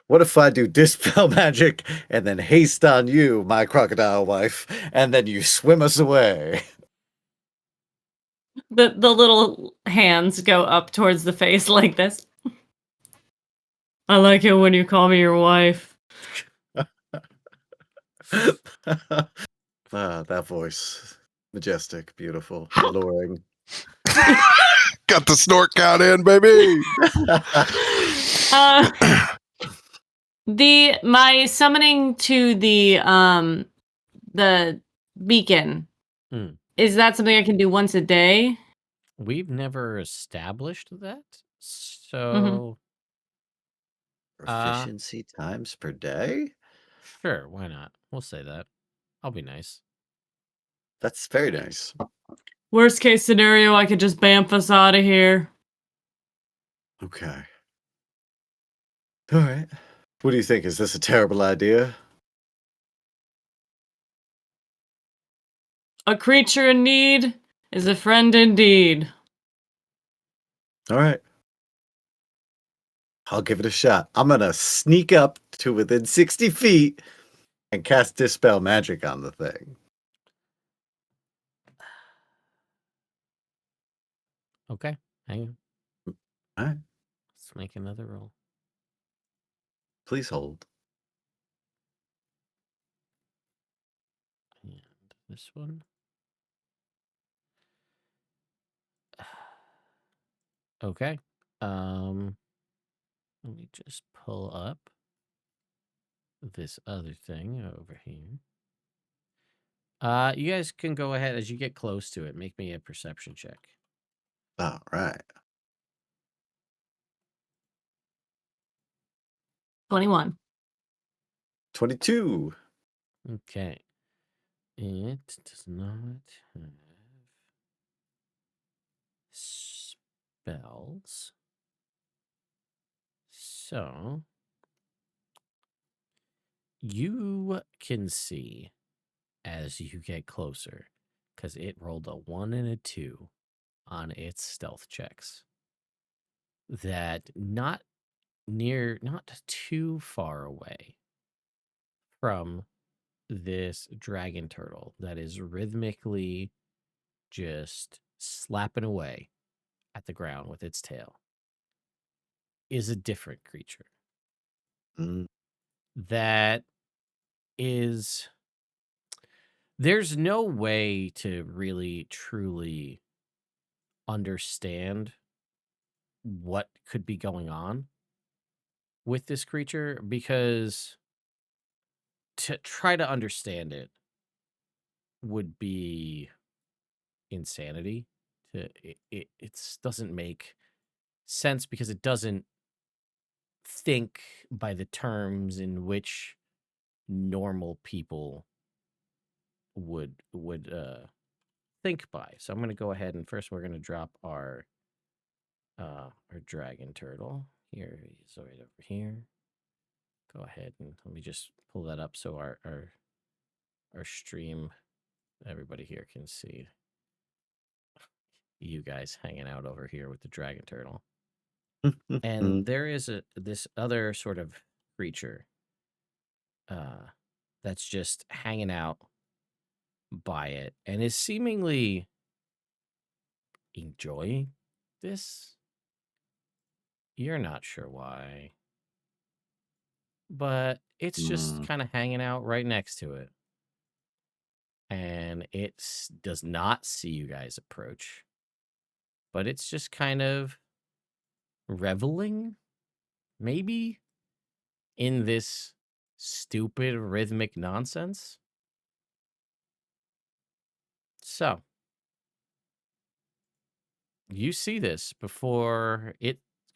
What if I do dispel magic and then haste on you, my crocodile wife, and then you swim us away? The little hands go up towards the face like this. I like it when you call me your wife. That voice. Majestic, beautiful, alluring. Got the snort count in, baby. My summoning to the beacon. Is that something I can do once a day? We've never established that. So Efficiency times per day? Sure, why not? We'll say that. I'll be nice. That's very nice. Worst case scenario, I could just bamf us out of here. Okay. All right. What do you think? Is this a terrible idea? A creature in need is a friend indeed. All right. I'll give it a shot. I'm going to sneak up to within 60 feet and cast Dispel Magic on the thing. Okay, hang on. All right. Let's make another roll. Please hold. And this one. Okay. Let me just pull up this other thing over here. You guys can go ahead as you get close to it. Make me a perception check. All right. 21. 22. Okay. It does not have spells. So you can see as you get closer, because it rolled a 1 and a 2 on its stealth checks, that not too far away from this dragon turtle that is rhythmically just slapping away at the ground with its tail is a different creature Mm. that is, there's no way to really truly understand what could be going on with this creature, because to try to understand it would be insanity. It doesn't make sense because it doesn't think by the terms in which normal people would think by. So I'm going to go ahead and first we're going to drop our dragon turtle. Here he's right over here. Go ahead and let me just pull that up so our stream, everybody here can see you guys hanging out over here with the dragon turtle. And there is this other sort of creature that's just hanging out by it and is seemingly enjoying this. You're not sure why, but it's just kind of hanging out right next to it. And it does not see you guys approach, but it's just kind of reveling, maybe, in this stupid rhythmic nonsense. So, you see this before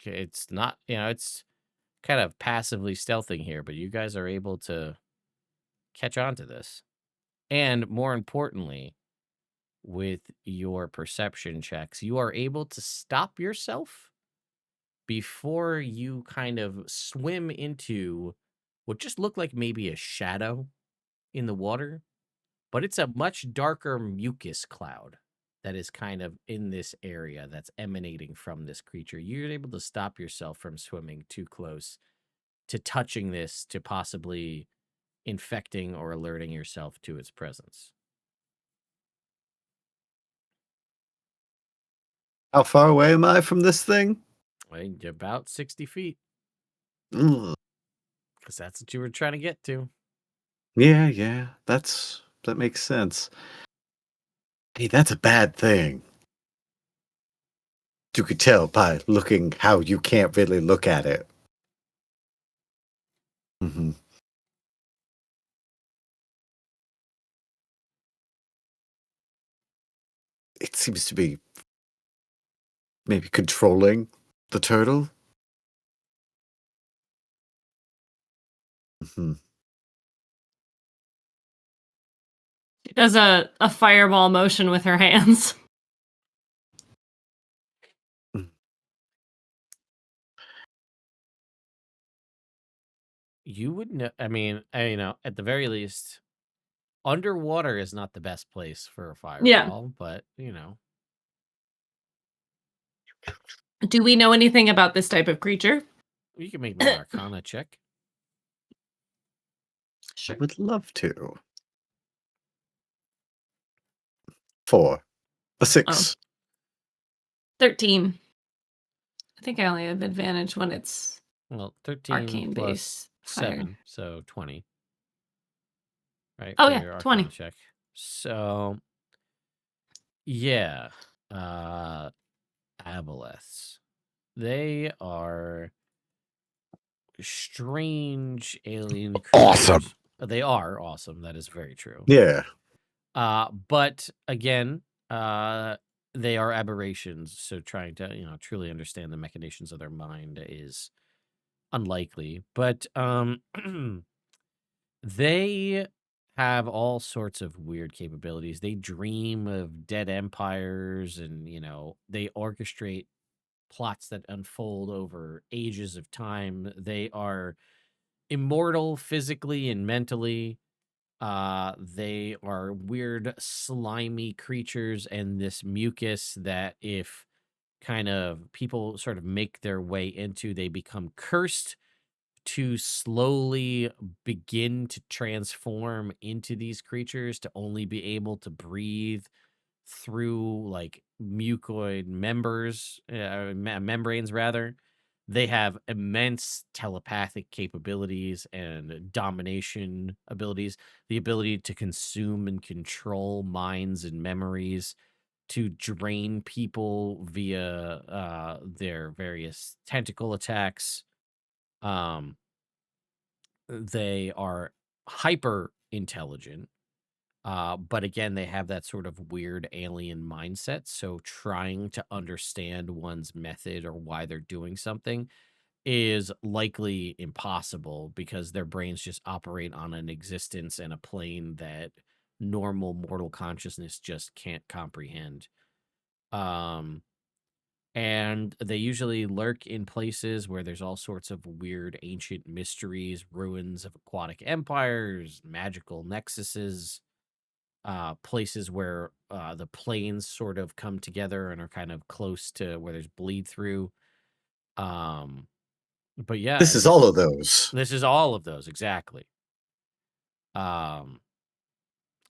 it's not, it's kind of passively stealthing here, but you guys are able to catch on to this. And more importantly, with your perception checks, you are able to stop yourself before you kind of swim into what just looked like maybe a shadow in the water, but it's a much darker mucus cloud that is kind of in this area that's emanating from this creature. You're able to stop yourself from swimming too close to touching this, to possibly infecting or alerting yourself to its presence. How far away am I from this thing? About 60 feet. Ugh. Because that's what you were trying to get to. Yeah, that makes sense. Hey, that's a bad thing. You could tell by looking how you can't really look at it. Mm-hmm. It seems to be maybe controlling the turtle. Mm-hmm. She does a fireball motion with her hands. You would know. I mean, at the very least, underwater is not the best place for a fireball, but Do we know anything about this type of creature? You can make me an Arcana check. I would love to. 4. A 6. 13. I think I only have advantage when it's Well, 13 arcane plus base higher. 7, so 20. Right? Oh, for yeah, your 20. Arcana check. So, yeah. Aboleths. They are strange alien creatures. Awesome. They are awesome. That is very true. Yeah. But again, they are aberrations. So trying to, truly understand the machinations of their mind is unlikely. But they have all sorts of weird capabilities. They dream of dead empires, and they orchestrate plots that unfold over ages of time. They are immortal physically and mentally. They are weird, slimy creatures, and this mucus that if kind of people sort of make their way into, they become cursed to slowly begin to transform into these creatures to only be able to breathe through like mucoid membranes rather. They have immense telepathic capabilities and domination abilities, the ability to consume and control minds and memories, to drain people via their various tentacle attacks. They are hyper intelligent. But again, they have that sort of weird alien mindset. So trying to understand one's method or why they're doing something is likely impossible because their brains just operate on an existence and a plane that normal mortal consciousness just can't comprehend. And they usually lurk in places where there's all sorts of weird ancient mysteries, ruins of aquatic empires, magical nexuses, places where the planes sort of come together and are kind of close to where there's bleed through. But yeah, This is all of those. This is all of those, exactly. And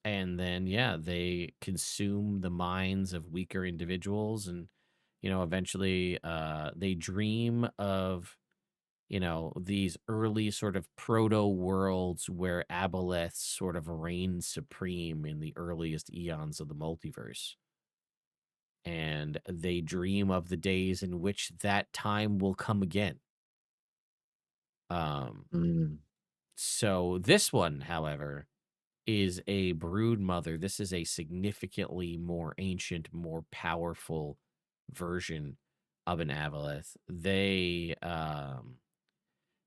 then they consume the minds of weaker individuals, and eventually they dream of these early sort of proto worlds where aboleths sort of reign supreme in the earliest eons of the multiverse. And they dream of the days in which that time will come again. So this one, however, is a brood mother. This is a significantly more ancient, more powerful version of an aboleth. They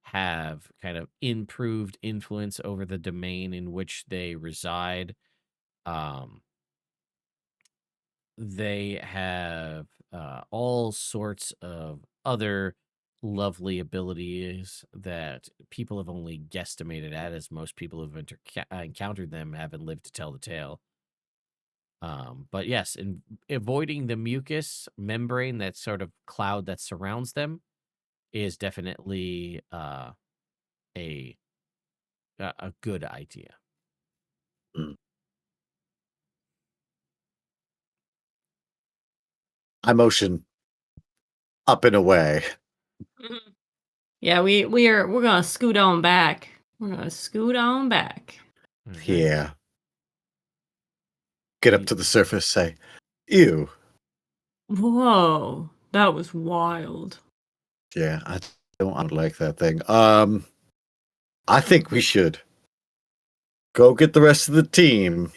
have kind of improved influence over the domain in which they reside. They have all sorts of other lovely abilities that people have only guesstimated at, as most people who've encountered them haven't lived to tell the tale. But yes, in avoiding the mucus membrane, that sort of cloud that surrounds them, is definitely a good idea. I motion up and away. Yeah, we're gonna scoot on back. We're gonna scoot on back. Okay. Yeah. Get up to the surface, say, ew. Whoa, that was wild. Yeah, I don't like that thing. I think we should go get the rest of the team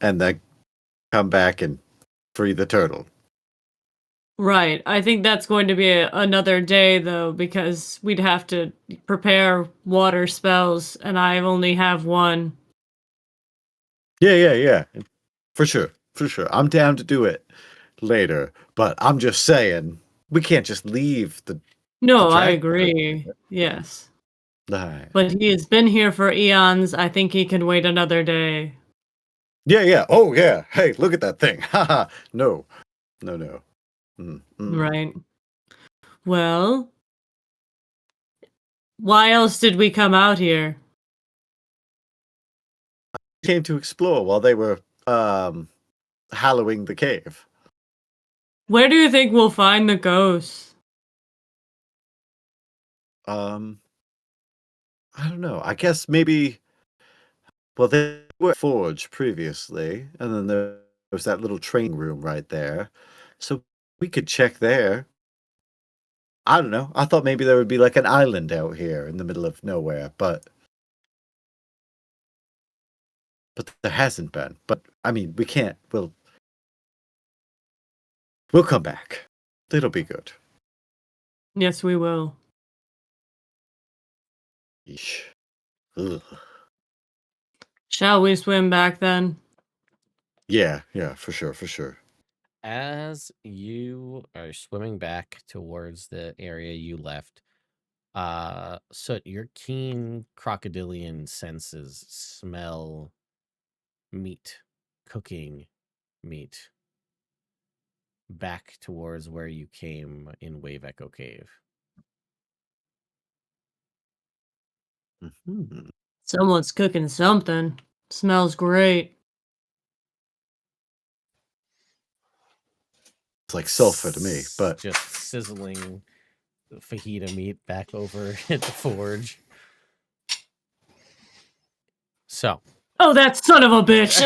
and then come back and free the turtle. Right. I think that's going to be another day, though, because we'd have to prepare water spells, and I only have one. Yeah. For sure. I'm down to do it later, but I'm just saying, we can't just leave the... No, the I track. agree. Yes. Right. But he has been here for eons. I think he can wait another day. Yeah. Oh, yeah. Hey, look at that thing. Haha. No. Right. Well, why else did we come out here? Came to explore while they were hallowing the cave. Where do you think we'll find the ghosts? I don't know. I guess maybe. Well, they were at Forge previously, and then there was that little training room right there, so we could check there. I don't know. I thought maybe there would be like an island out here in the middle of nowhere, but there hasn't been. But I mean, we can't. We'll come back. It'll be good. Yes, we will. Yeesh. Ugh. Shall we swim back then? Yeah, for sure. As you are swimming back towards the area you left, so your keen crocodilian senses smell meat, cooking meat, back towards where you came in Wave Echo Cave. Mhm. Someone's cooking something. Smells great. It's like sulfur to me, but just sizzling fajita meat back over at the forge. So, Oh, that son of a bitch!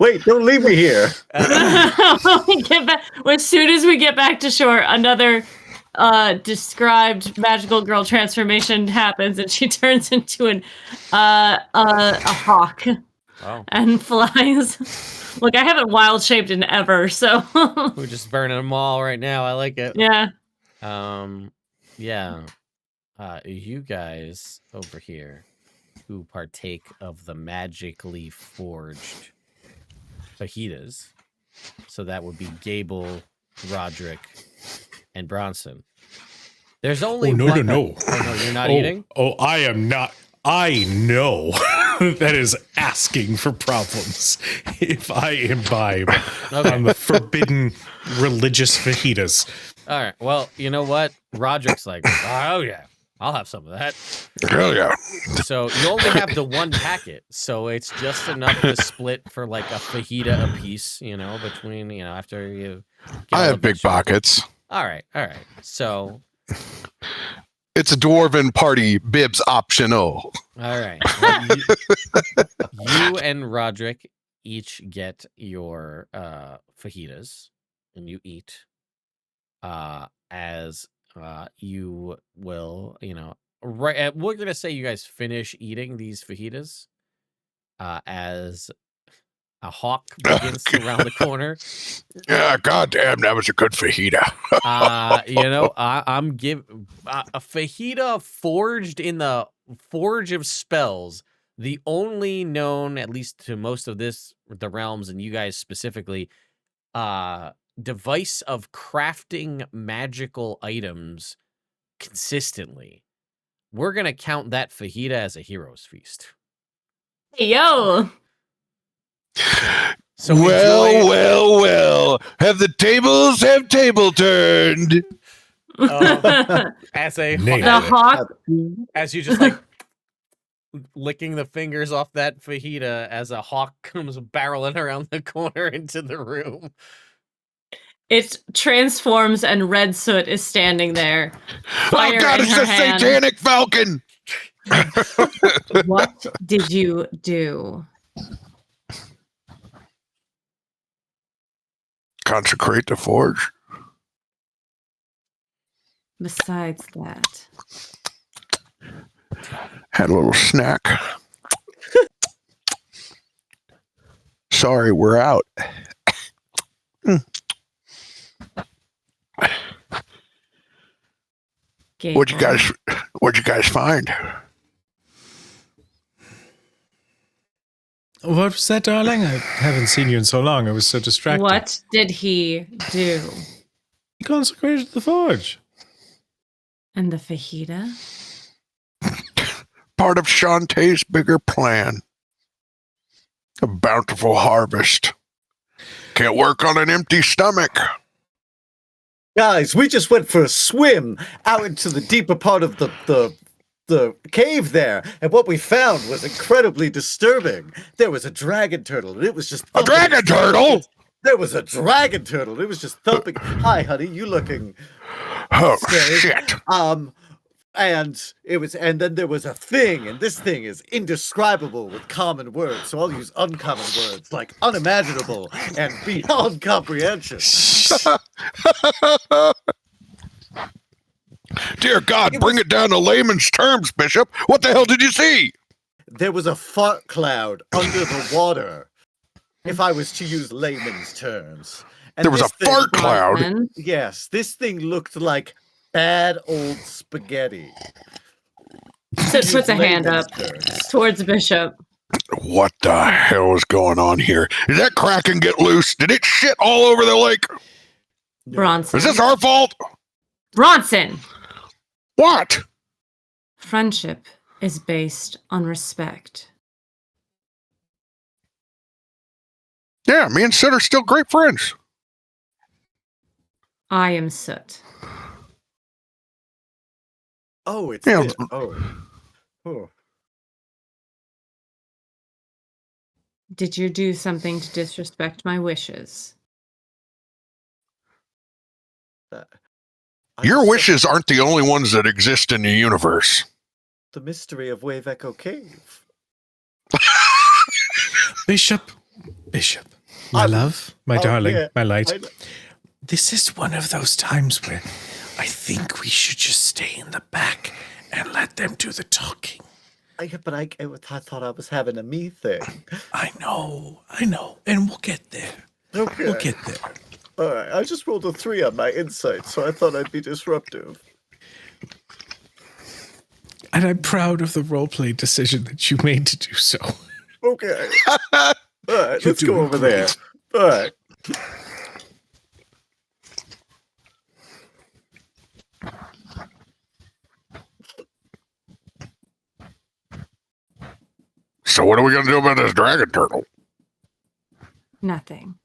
wait, don't leave me here. As soon as we get back to shore, another described magical girl transformation happens, and she turns into a hawk. Oh. And flies. Look, I haven't wild shaped in ever, so We're just burning them all right now. I like it. yeah. Yeah. You guys over here who partake of the magically forged fajitas. So that would be Gable, Roderick, and Bronson. There's only no. Oh, no, you're not eating? Oh, I am not. I know that is asking for problems if I imbibe on the forbidden religious fajitas. All right. Well, you know what? Roderick's like, oh, yeah, I'll have some of that. Hell yeah. So you only have the one packet. So it's just enough to split for like a fajita a piece, between, after you. I have big pockets. All right. So. It's a dwarven party, bibs optional. All right. Well, you and Roderick each get your fajitas, and you eat as you will, right. We're going to say you guys finish eating these fajitas as a hawk begins to round the corner. Yeah, goddamn, that was a good fajita. I'm giving a fajita forged in the Forge of Spells, the only known, at least to most of the realms, and you guys specifically, device of crafting magical items consistently. We're gonna count that fajita as a hero's feast. Hey, yo. So well. Have the tables table turned? As a the hawk, as you just like licking the fingers off that fajita as a hawk comes barreling around the corner into the room. It transforms and Red Soot is standing there. Fire Oh God, in it's her a hand. satanic falcon. What did you do? Consecrate the forge. Besides that, Had a little snack. Sorry, we're out. What'd you guys find? What was that, darling? I haven't seen you in so long. I was so distracted. What did he do? He consecrated the forge. And the fajita? Part of Shantae's bigger plan. A bountiful harvest. can't work on an empty stomach. Guys, we just went for a swim out into the deeper part of the cave there, and what we found was incredibly disturbing. There was a dragon turtle, and it was just A dragon turtle? There was a dragon turtle. It was just thumping. Hi, honey, you looking? Oh, scared. shit. And then there was a thing, and this thing is indescribable with common words. So I'll use uncommon words like unimaginable and beyond comprehension. Dear God, bring it down to layman's terms, Bishop. What the hell did you see? There was a fart cloud under the water, if I was to use layman's terms. And There was a this thing- fart cloud. Bronson. Yes, this thing looked like bad old spaghetti. Sid puts a hand up Layman's terms. towards Bishop. What the hell is going on here? Did that kraken get loose? Did it shit all over the lake? Bronson. Is this our fault? Bronson! What? Friendship is based on respect. Yeah, me and Sid are still great friends. I am Soot. Oh, it's Yeah. it. Oh. Did you do something to disrespect my wishes? Your wishes aren't the only ones that exist in the universe. The mystery of Wave Echo Cave. Bishop, my love, my darling, yeah, my light. I- This is one of those times where I think we should just stay in the back and let them do the talking. I thought I was having a me thing. I know, and we'll get there. Okay. We'll get there. All right. I just rolled a 3 on my insight, so I thought I'd be disruptive. And I'm proud of the roleplay decision that you made to do so. Okay. All right. You're Let's go doing over there. great. All right. So what are we going to do about this dragon turtle? Nothing.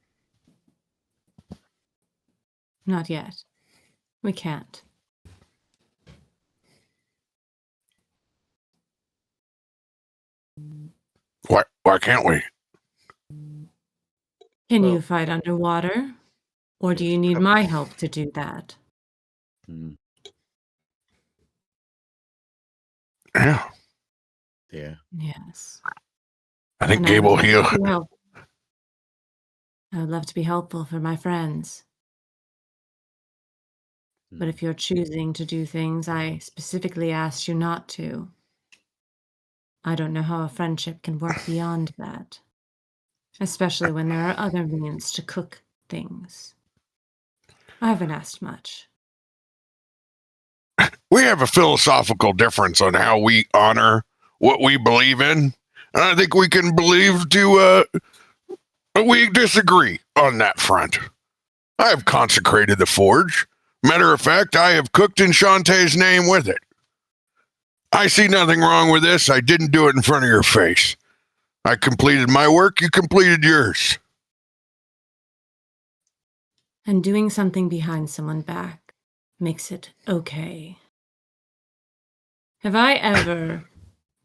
Not yet. We can't. Why can't we? Can Well- you fight underwater? Or do you need my help to do that? Yeah, Yeah. Yes. I think And Gabe will heal. I would love to be helpful for my friends. But if you're choosing to do things I specifically asked you not to, I don't know how a friendship can work beyond that. Especially when there are other means to cook things. I haven't asked much. We have a philosophical difference on how we honor what we believe in. And I think we can believe to, we disagree on that front. I have consecrated the forge. Matter of fact, I have cooked in Shantae's name with it. I see nothing wrong with this. I didn't do it in front of your face. I completed my work. You completed yours. And doing something behind someone's back makes it okay. Have I ever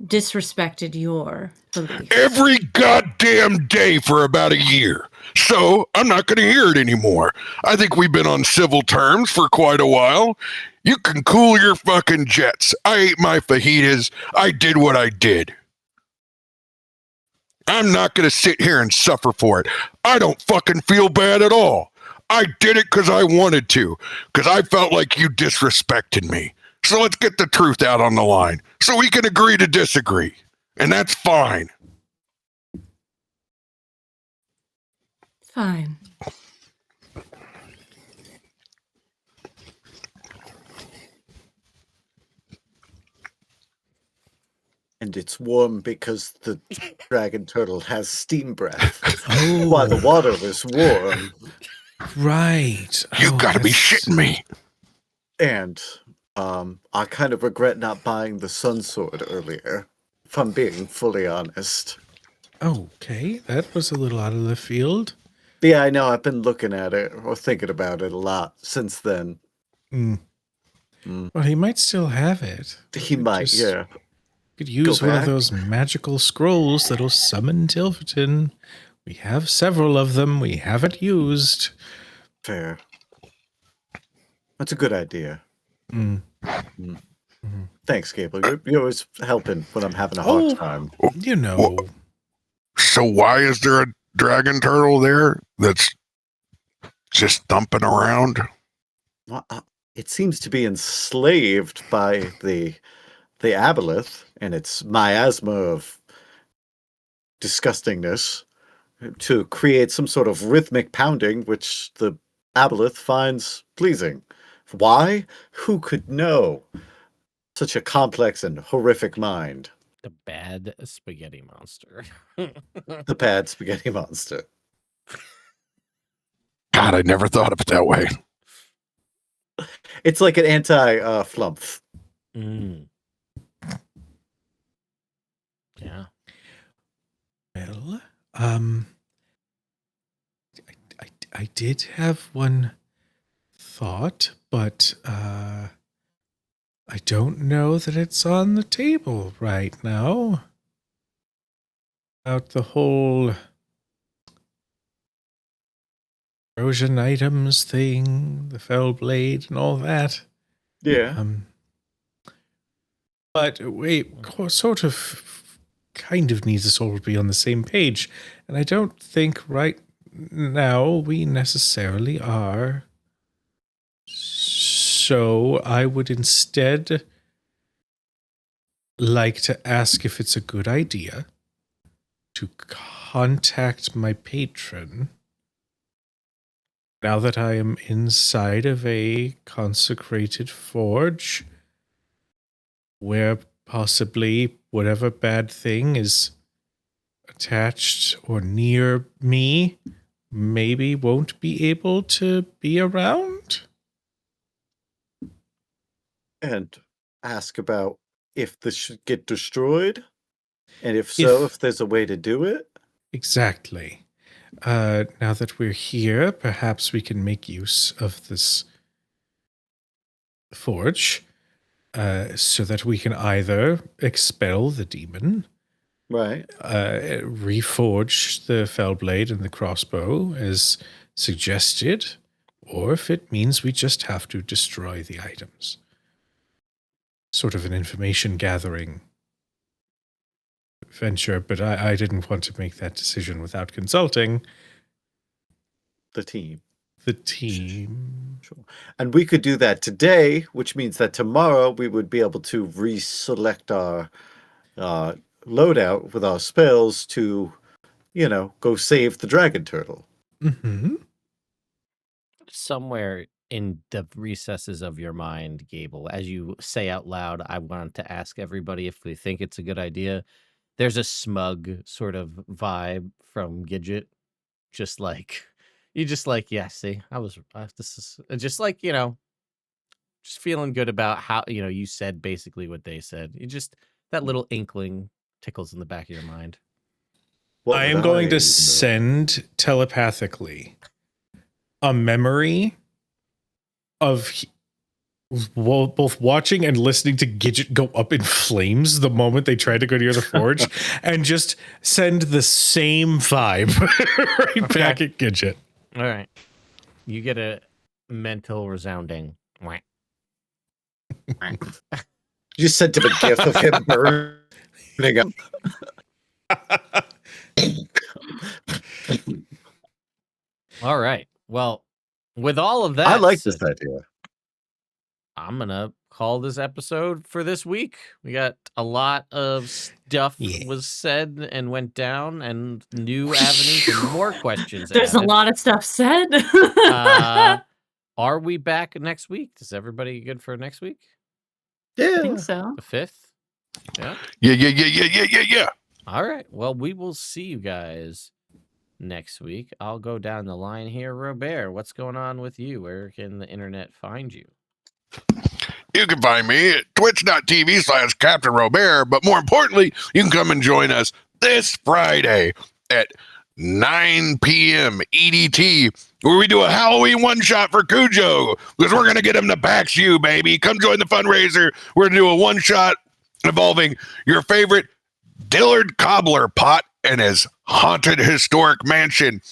disrespected your beliefs? Every goddamn day for about a year. So I'm not going to hear it anymore. I think we've been on civil terms for quite a while. You can cool your fucking jets. I ate my fajitas. I did what I did. I'm not going to sit here and suffer for it. I don't fucking feel bad at all. I did it because I wanted to, because I felt like you disrespected me. So let's get the truth out on the line so we can agree to disagree. And that's fine. Fine. And it's warm because the dragon turtle has steam breath. Oh. While the water was warm. Right. You Oh, gotta be that's- shitting me. And I kind of regret not buying the sun sword earlier, if I'm being fully honest. Okay, that was a little out of the field. Yeah, I know. I've been looking at it or thinking about it a lot since then. Well, he might still have it. He might, yeah. Could use Go one of back. those magical scrolls that'll summon Tilverton. We have several of them we haven't used. Fair. That's a good idea. Thanks, Gable. You're always helping when I'm having a hard time. You know. So why is there a dragon turtle there that's just thumping around? Well, it seems to be enslaved by the aboleth and its miasma of disgustingness to create some sort of rhythmic pounding, which the aboleth finds pleasing. Why? Who could know? Such a complex and horrific mind. The bad spaghetti monster. The bad spaghetti monster. God, I never thought of it that way. It's like an anti-flumph. Yeah. Well, I did have one thought, but I don't know that it's on the table right now. About the whole Trojan items thing, the fell blade, and all that. Yeah. But we sort of kind of needs us all to be on the same page, and I don't think right now we necessarily are. So I would instead like to ask if it's a good idea to contact my patron now that I am inside of a consecrated forge where possibly whatever bad thing is attached or near me maybe won't be able to be around. And ask about if this should get destroyed, and if so, if there's a way to do it. Exactly. Now that we're here, perhaps we can make use of this forge so that we can either expel the demon, right, reforge the fell blade and the crossbow as suggested, or if it means we just have to destroy the items. Sort of an information gathering venture, but I didn't want to make that decision without consulting the team. Sure. And we could do that today, which means that tomorrow we would be able to reselect our loadout with our spells to, go save the dragon turtle. Mm-hmm. Somewhere in the recesses of your mind, Gable, as you say out loud, I want to ask everybody if they think it's a good idea. There's a smug sort of vibe from Gidget. Just like, yeah, see, this is just like, just feeling good about how, you said basically what they said. You just, that little inkling tickles in the back of your mind. I am going to send telepathically a memory of both watching and listening to Gidget go up in flames the moment they tried to go near the forge, and just send the same vibe right back at Gidget. All right. You get a mental resounding. You sent him a gift of him burning up. All right. Well, with all of that, I like this idea. I'm going to call this episode for this week. We got a lot of stuff was said and went down, and new avenues and more questions. There's a lot of stuff said. Are we back next week? Is everybody good for next week? Yeah. I think so. The 5th? Yeah. Yeah. All right. Well, we will see you guys next week. I'll go down the line here. Robert, what's going on with you? Where can the internet find you? You can find me at twitch.tv/Captain Robert, but more importantly, you can come and join us this Friday at 9 p.m. EDT, where we do a Halloween one-shot for Cujo, because we're going to get him to PAX U, baby. Come join the fundraiser. We're going to do a one-shot involving your favorite Dillard Cobbler pot and his haunted historic mansion,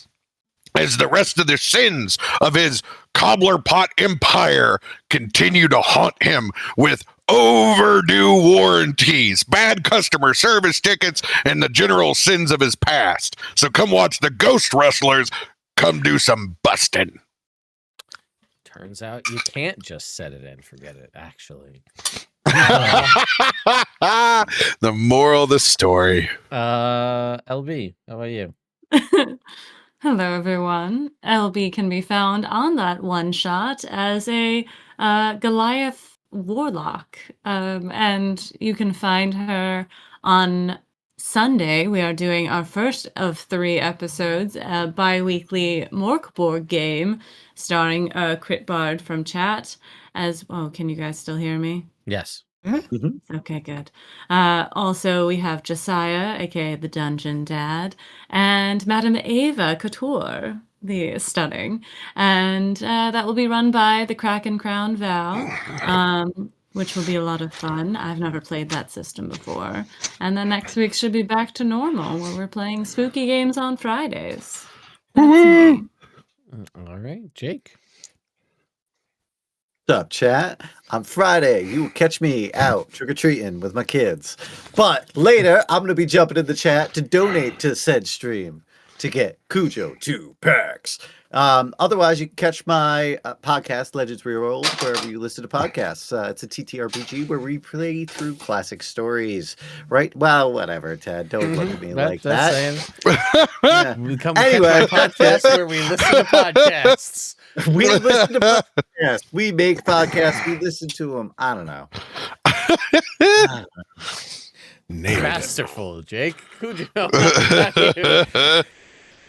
as the rest of the sins of his cobbler pot empire continue to haunt him with overdue warranties, bad customer service tickets, and the general sins of his past. So come watch the Ghost Wrestlers come do some busting. Turns out you can't just set it and forget it, actually. The moral of the story. LB, how about you? Hello, everyone. LB can be found on that one shot as a Goliath warlock. And you can find her on Sunday. We are doing our first of 3 episodes, a bi-weekly Morkborg game starring Crit Bard from chat. Can you guys still hear me? Yes. Okay, good. Also, we have Josiah, aka the Dungeon Dad, and Madame Ava Couture, the stunning, and that will be run by the Kraken Crown Val, which will be a lot of fun. I've never played that system before. And then next week should be back to normal, where we're playing spooky games on Fridays. That's me. All right, Jake. What's up, chat? On Friday, you will catch me out trick-or-treating with my kids. But later, I'm going to be jumping in the chat to donate to said stream to get Cujo 2 packs. Otherwise, you can catch my podcast, Legends Rerolled, wherever you listen to podcasts. It's a TTRPG where we play through classic stories, right? Well, whatever, Ted. Don't look at me like that. Yeah. Anyway, a podcast where we listen to podcasts. We listen to podcasts. We make podcasts. We listen to them. I don't know. Masterful, Jake. Cujo.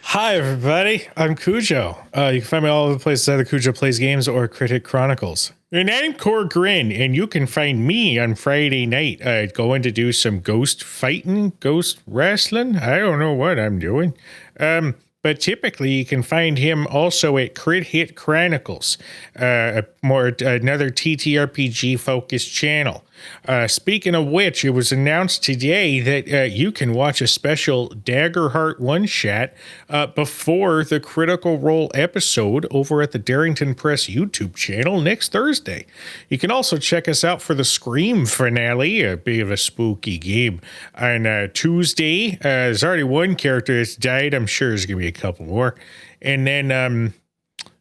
Hi, everybody. I'm Cujo. You can find me all over the places, either Cujo Plays Games or Critic Chronicles. And I'm Core Grin, and you can find me on Friday night going to do some ghost fighting, ghost wrestling. I don't know what I'm doing. But typically, you can find him also at Crit Hit Chronicles, another TTRPG-focused channel. Speaking of which, it was announced today that you can watch a special Daggerheart one-shot before the Critical Role episode over at the Darrington Press YouTube channel next Thursday. You can also check us out for the Scream finale, a bit of a spooky game, on Tuesday. There's already one character that's died. I'm sure there's going to be a couple more. And then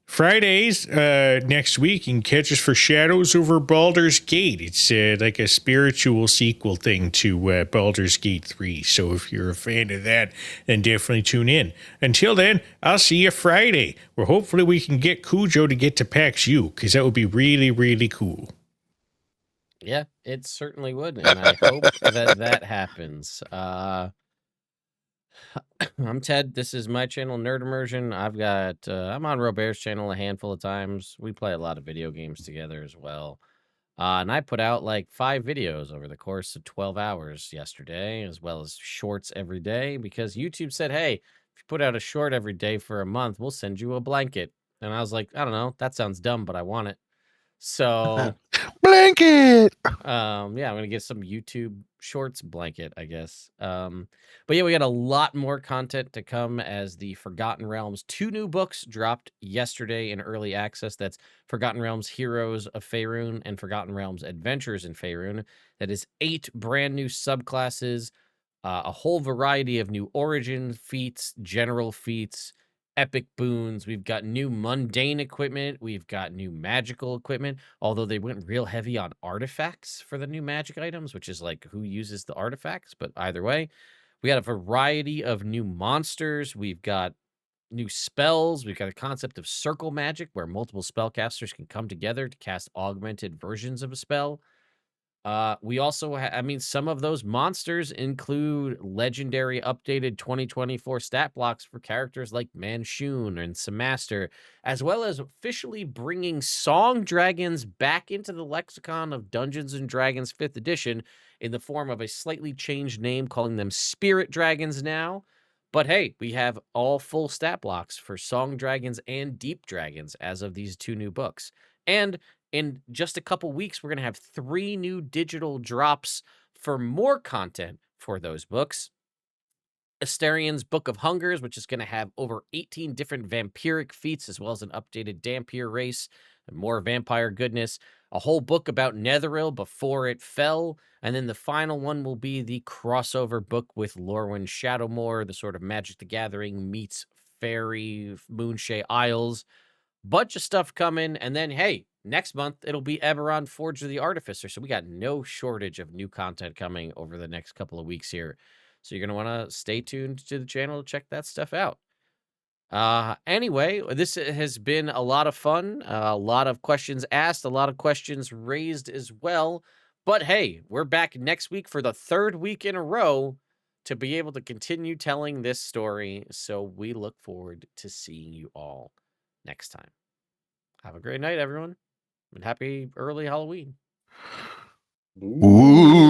Fridays next week, you can catch us for Shadows Over Baldur's Gate. It's like a spiritual sequel thing to Baldur's Gate 3. So if you're a fan of that, then definitely tune in. Until then, I'll see you Friday, where hopefully we can get Cujo to get to PAX U, because that would be really, really cool. Yeah, it certainly would, and I hope that happens. I'm Ted. This is my channel, Nerd Immersion. I'm on Robert's channel a handful of times. We play a lot of video games together as well. And I put out like 5 videos over the course of 12 hours yesterday, as well as shorts every day, because YouTube said, hey, if you put out a short every day for a month, we'll send you a blanket. And I was like, I don't know, that sounds dumb, but I want it. So Blanket. I'm gonna get some YouTube shorts blanket, I guess. But yeah, we got a lot more content to come as the Forgotten Realms 2 new books dropped yesterday in early access. That's Forgotten Realms Heroes of Faerun and Forgotten Realms Adventures in Faerun. That is 8 brand new subclasses, a whole variety of new origin feats, general feats, epic boons. We've got new mundane equipment. We've got new magical equipment, although they went real heavy on artifacts for the new magic items, which is like who uses the artifacts. But either way, we got a variety of new monsters. We've got new spells. We've got a concept of circle magic where multiple spellcasters can come together to cast augmented versions of a spell. We also some of those monsters include legendary updated 2024 stat blocks for characters like Manshun and Samaster, as well as officially bringing song dragons back into the lexicon of Dungeons and Dragons 5th edition in the form of a slightly changed name, calling them spirit dragons now. But hey, we have all full stat blocks for Song Dragons and Deep Dragons as of these 2 new books. And in just a couple weeks, we're going to have 3 new digital drops for more content for those books. Asterian's Book of Hungers, which is going to have over 18 different vampiric feats, as well as an updated Dhampir race and more vampire goodness. A whole book about Netheril before it fell. And then the final one will be the crossover book with Lorwyn Shadowmoor, the sort of Magic the Gathering meets Fairy Moonshae Isles. Bunch of stuff coming. And then, hey, next month, it'll be Eberron Forge of the Artificer. So we got no shortage of new content coming over the next couple of weeks here. So you're going to want to stay tuned to the channel to check that stuff out. Anyway, this has been a lot of fun, a lot of questions asked, a lot of questions raised as well. But hey, we're back next week for the 3rd week in a row to be able to continue telling this story. So we look forward to seeing you all next time. Have a great night, everyone, and happy early Halloween. Ooh.